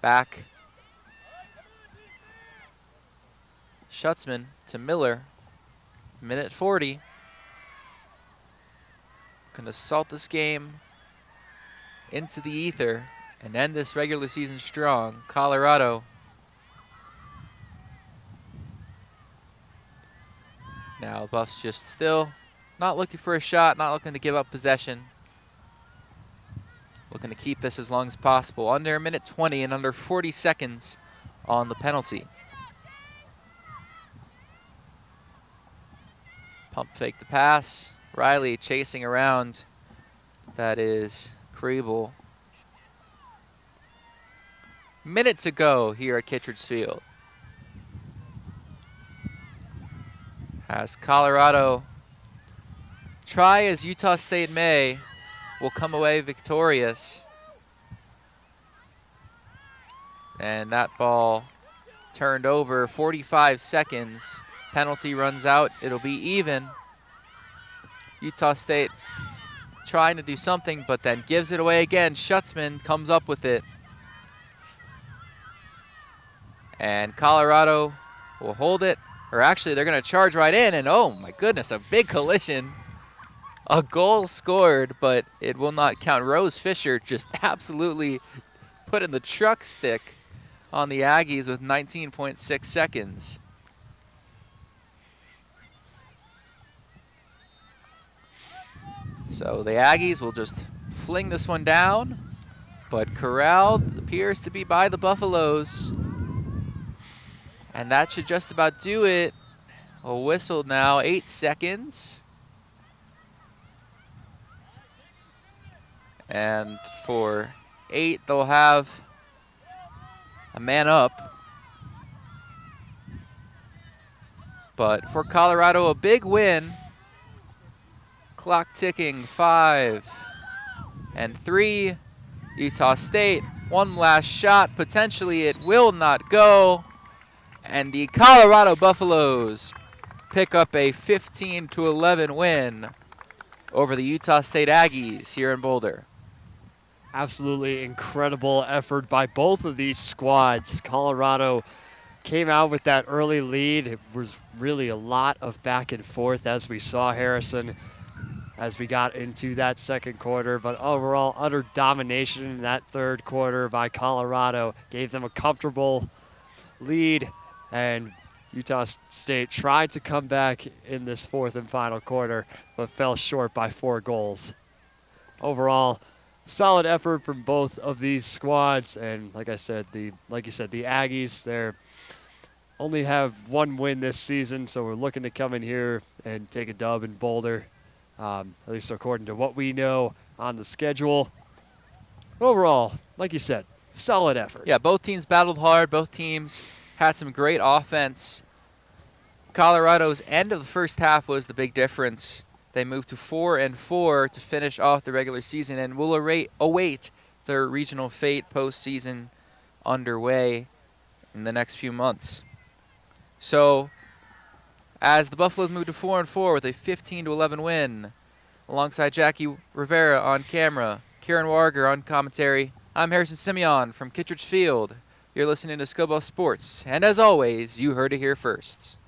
back. Schutzman to Miller. Minute 40. Going to salt this game into the ether and end this regular season strong. Colorado now Buffs just still not looking for a shot, not looking to give up possession. Looking to keep this as long as possible. Under a minute 20 and under 40 seconds on the penalty. Pump fake the pass. Riley chasing around. That is Kriebel. Minute to go here at Kittredge Field. As Colorado try as Utah State may, will come away victorious. And that ball turned over, 45 seconds. Penalty runs out, it'll be even. Utah State trying to do something, but then gives it away again. Schutzman comes up with it. And Colorado will hold it, or actually they're gonna charge right in, and oh my goodness, a big collision. A goal scored, but it will not count. Rose Fisher just absolutely put in the truck stick on the Aggies with 19.6 seconds. So the Aggies will just fling this one down, but corralled appears to be by the Buffaloes. And that should just about do it. A whistle now, 8 seconds. And for 8, they'll have a man up. But for Colorado, a big win. Clock ticking, 5 and 3. Utah State, one last shot. Potentially it will not go. And the Colorado Buffaloes pick up a 15-11 win over the Utah State Aggies here in Boulder. Absolutely incredible effort by both of these squads. Colorado came out with that early lead. It was really a lot of back and forth, as we saw, Harrison, as we got into that second quarter. But overall, utter domination in that third quarter by Colorado gave them a comfortable lead, and Utah State tried to come back in this fourth and final quarter, but fell short by 4 goals. Overall, solid effort from both of these squads, and like you said, the Aggies, they're only have 1 win this season, so we're looking to come in here and take a dub in Boulder, at least according to what we know on the schedule. Overall, like you said, solid effort. Yeah, both teams battled hard. Both teams had some great offense. Colorado's end of the first half was the big difference. They moved to 4-4 to finish off the regular season and will await their regional fate postseason underway in the next few months. So, as the Buffaloes move to 4-4 with a 15-11 win, alongside Jackie Rivera on camera, Kieran Warger on commentary, I'm Harrison Simeon from Kittredge Field. You're listening to Scobo Sports, and as always, you heard it here first.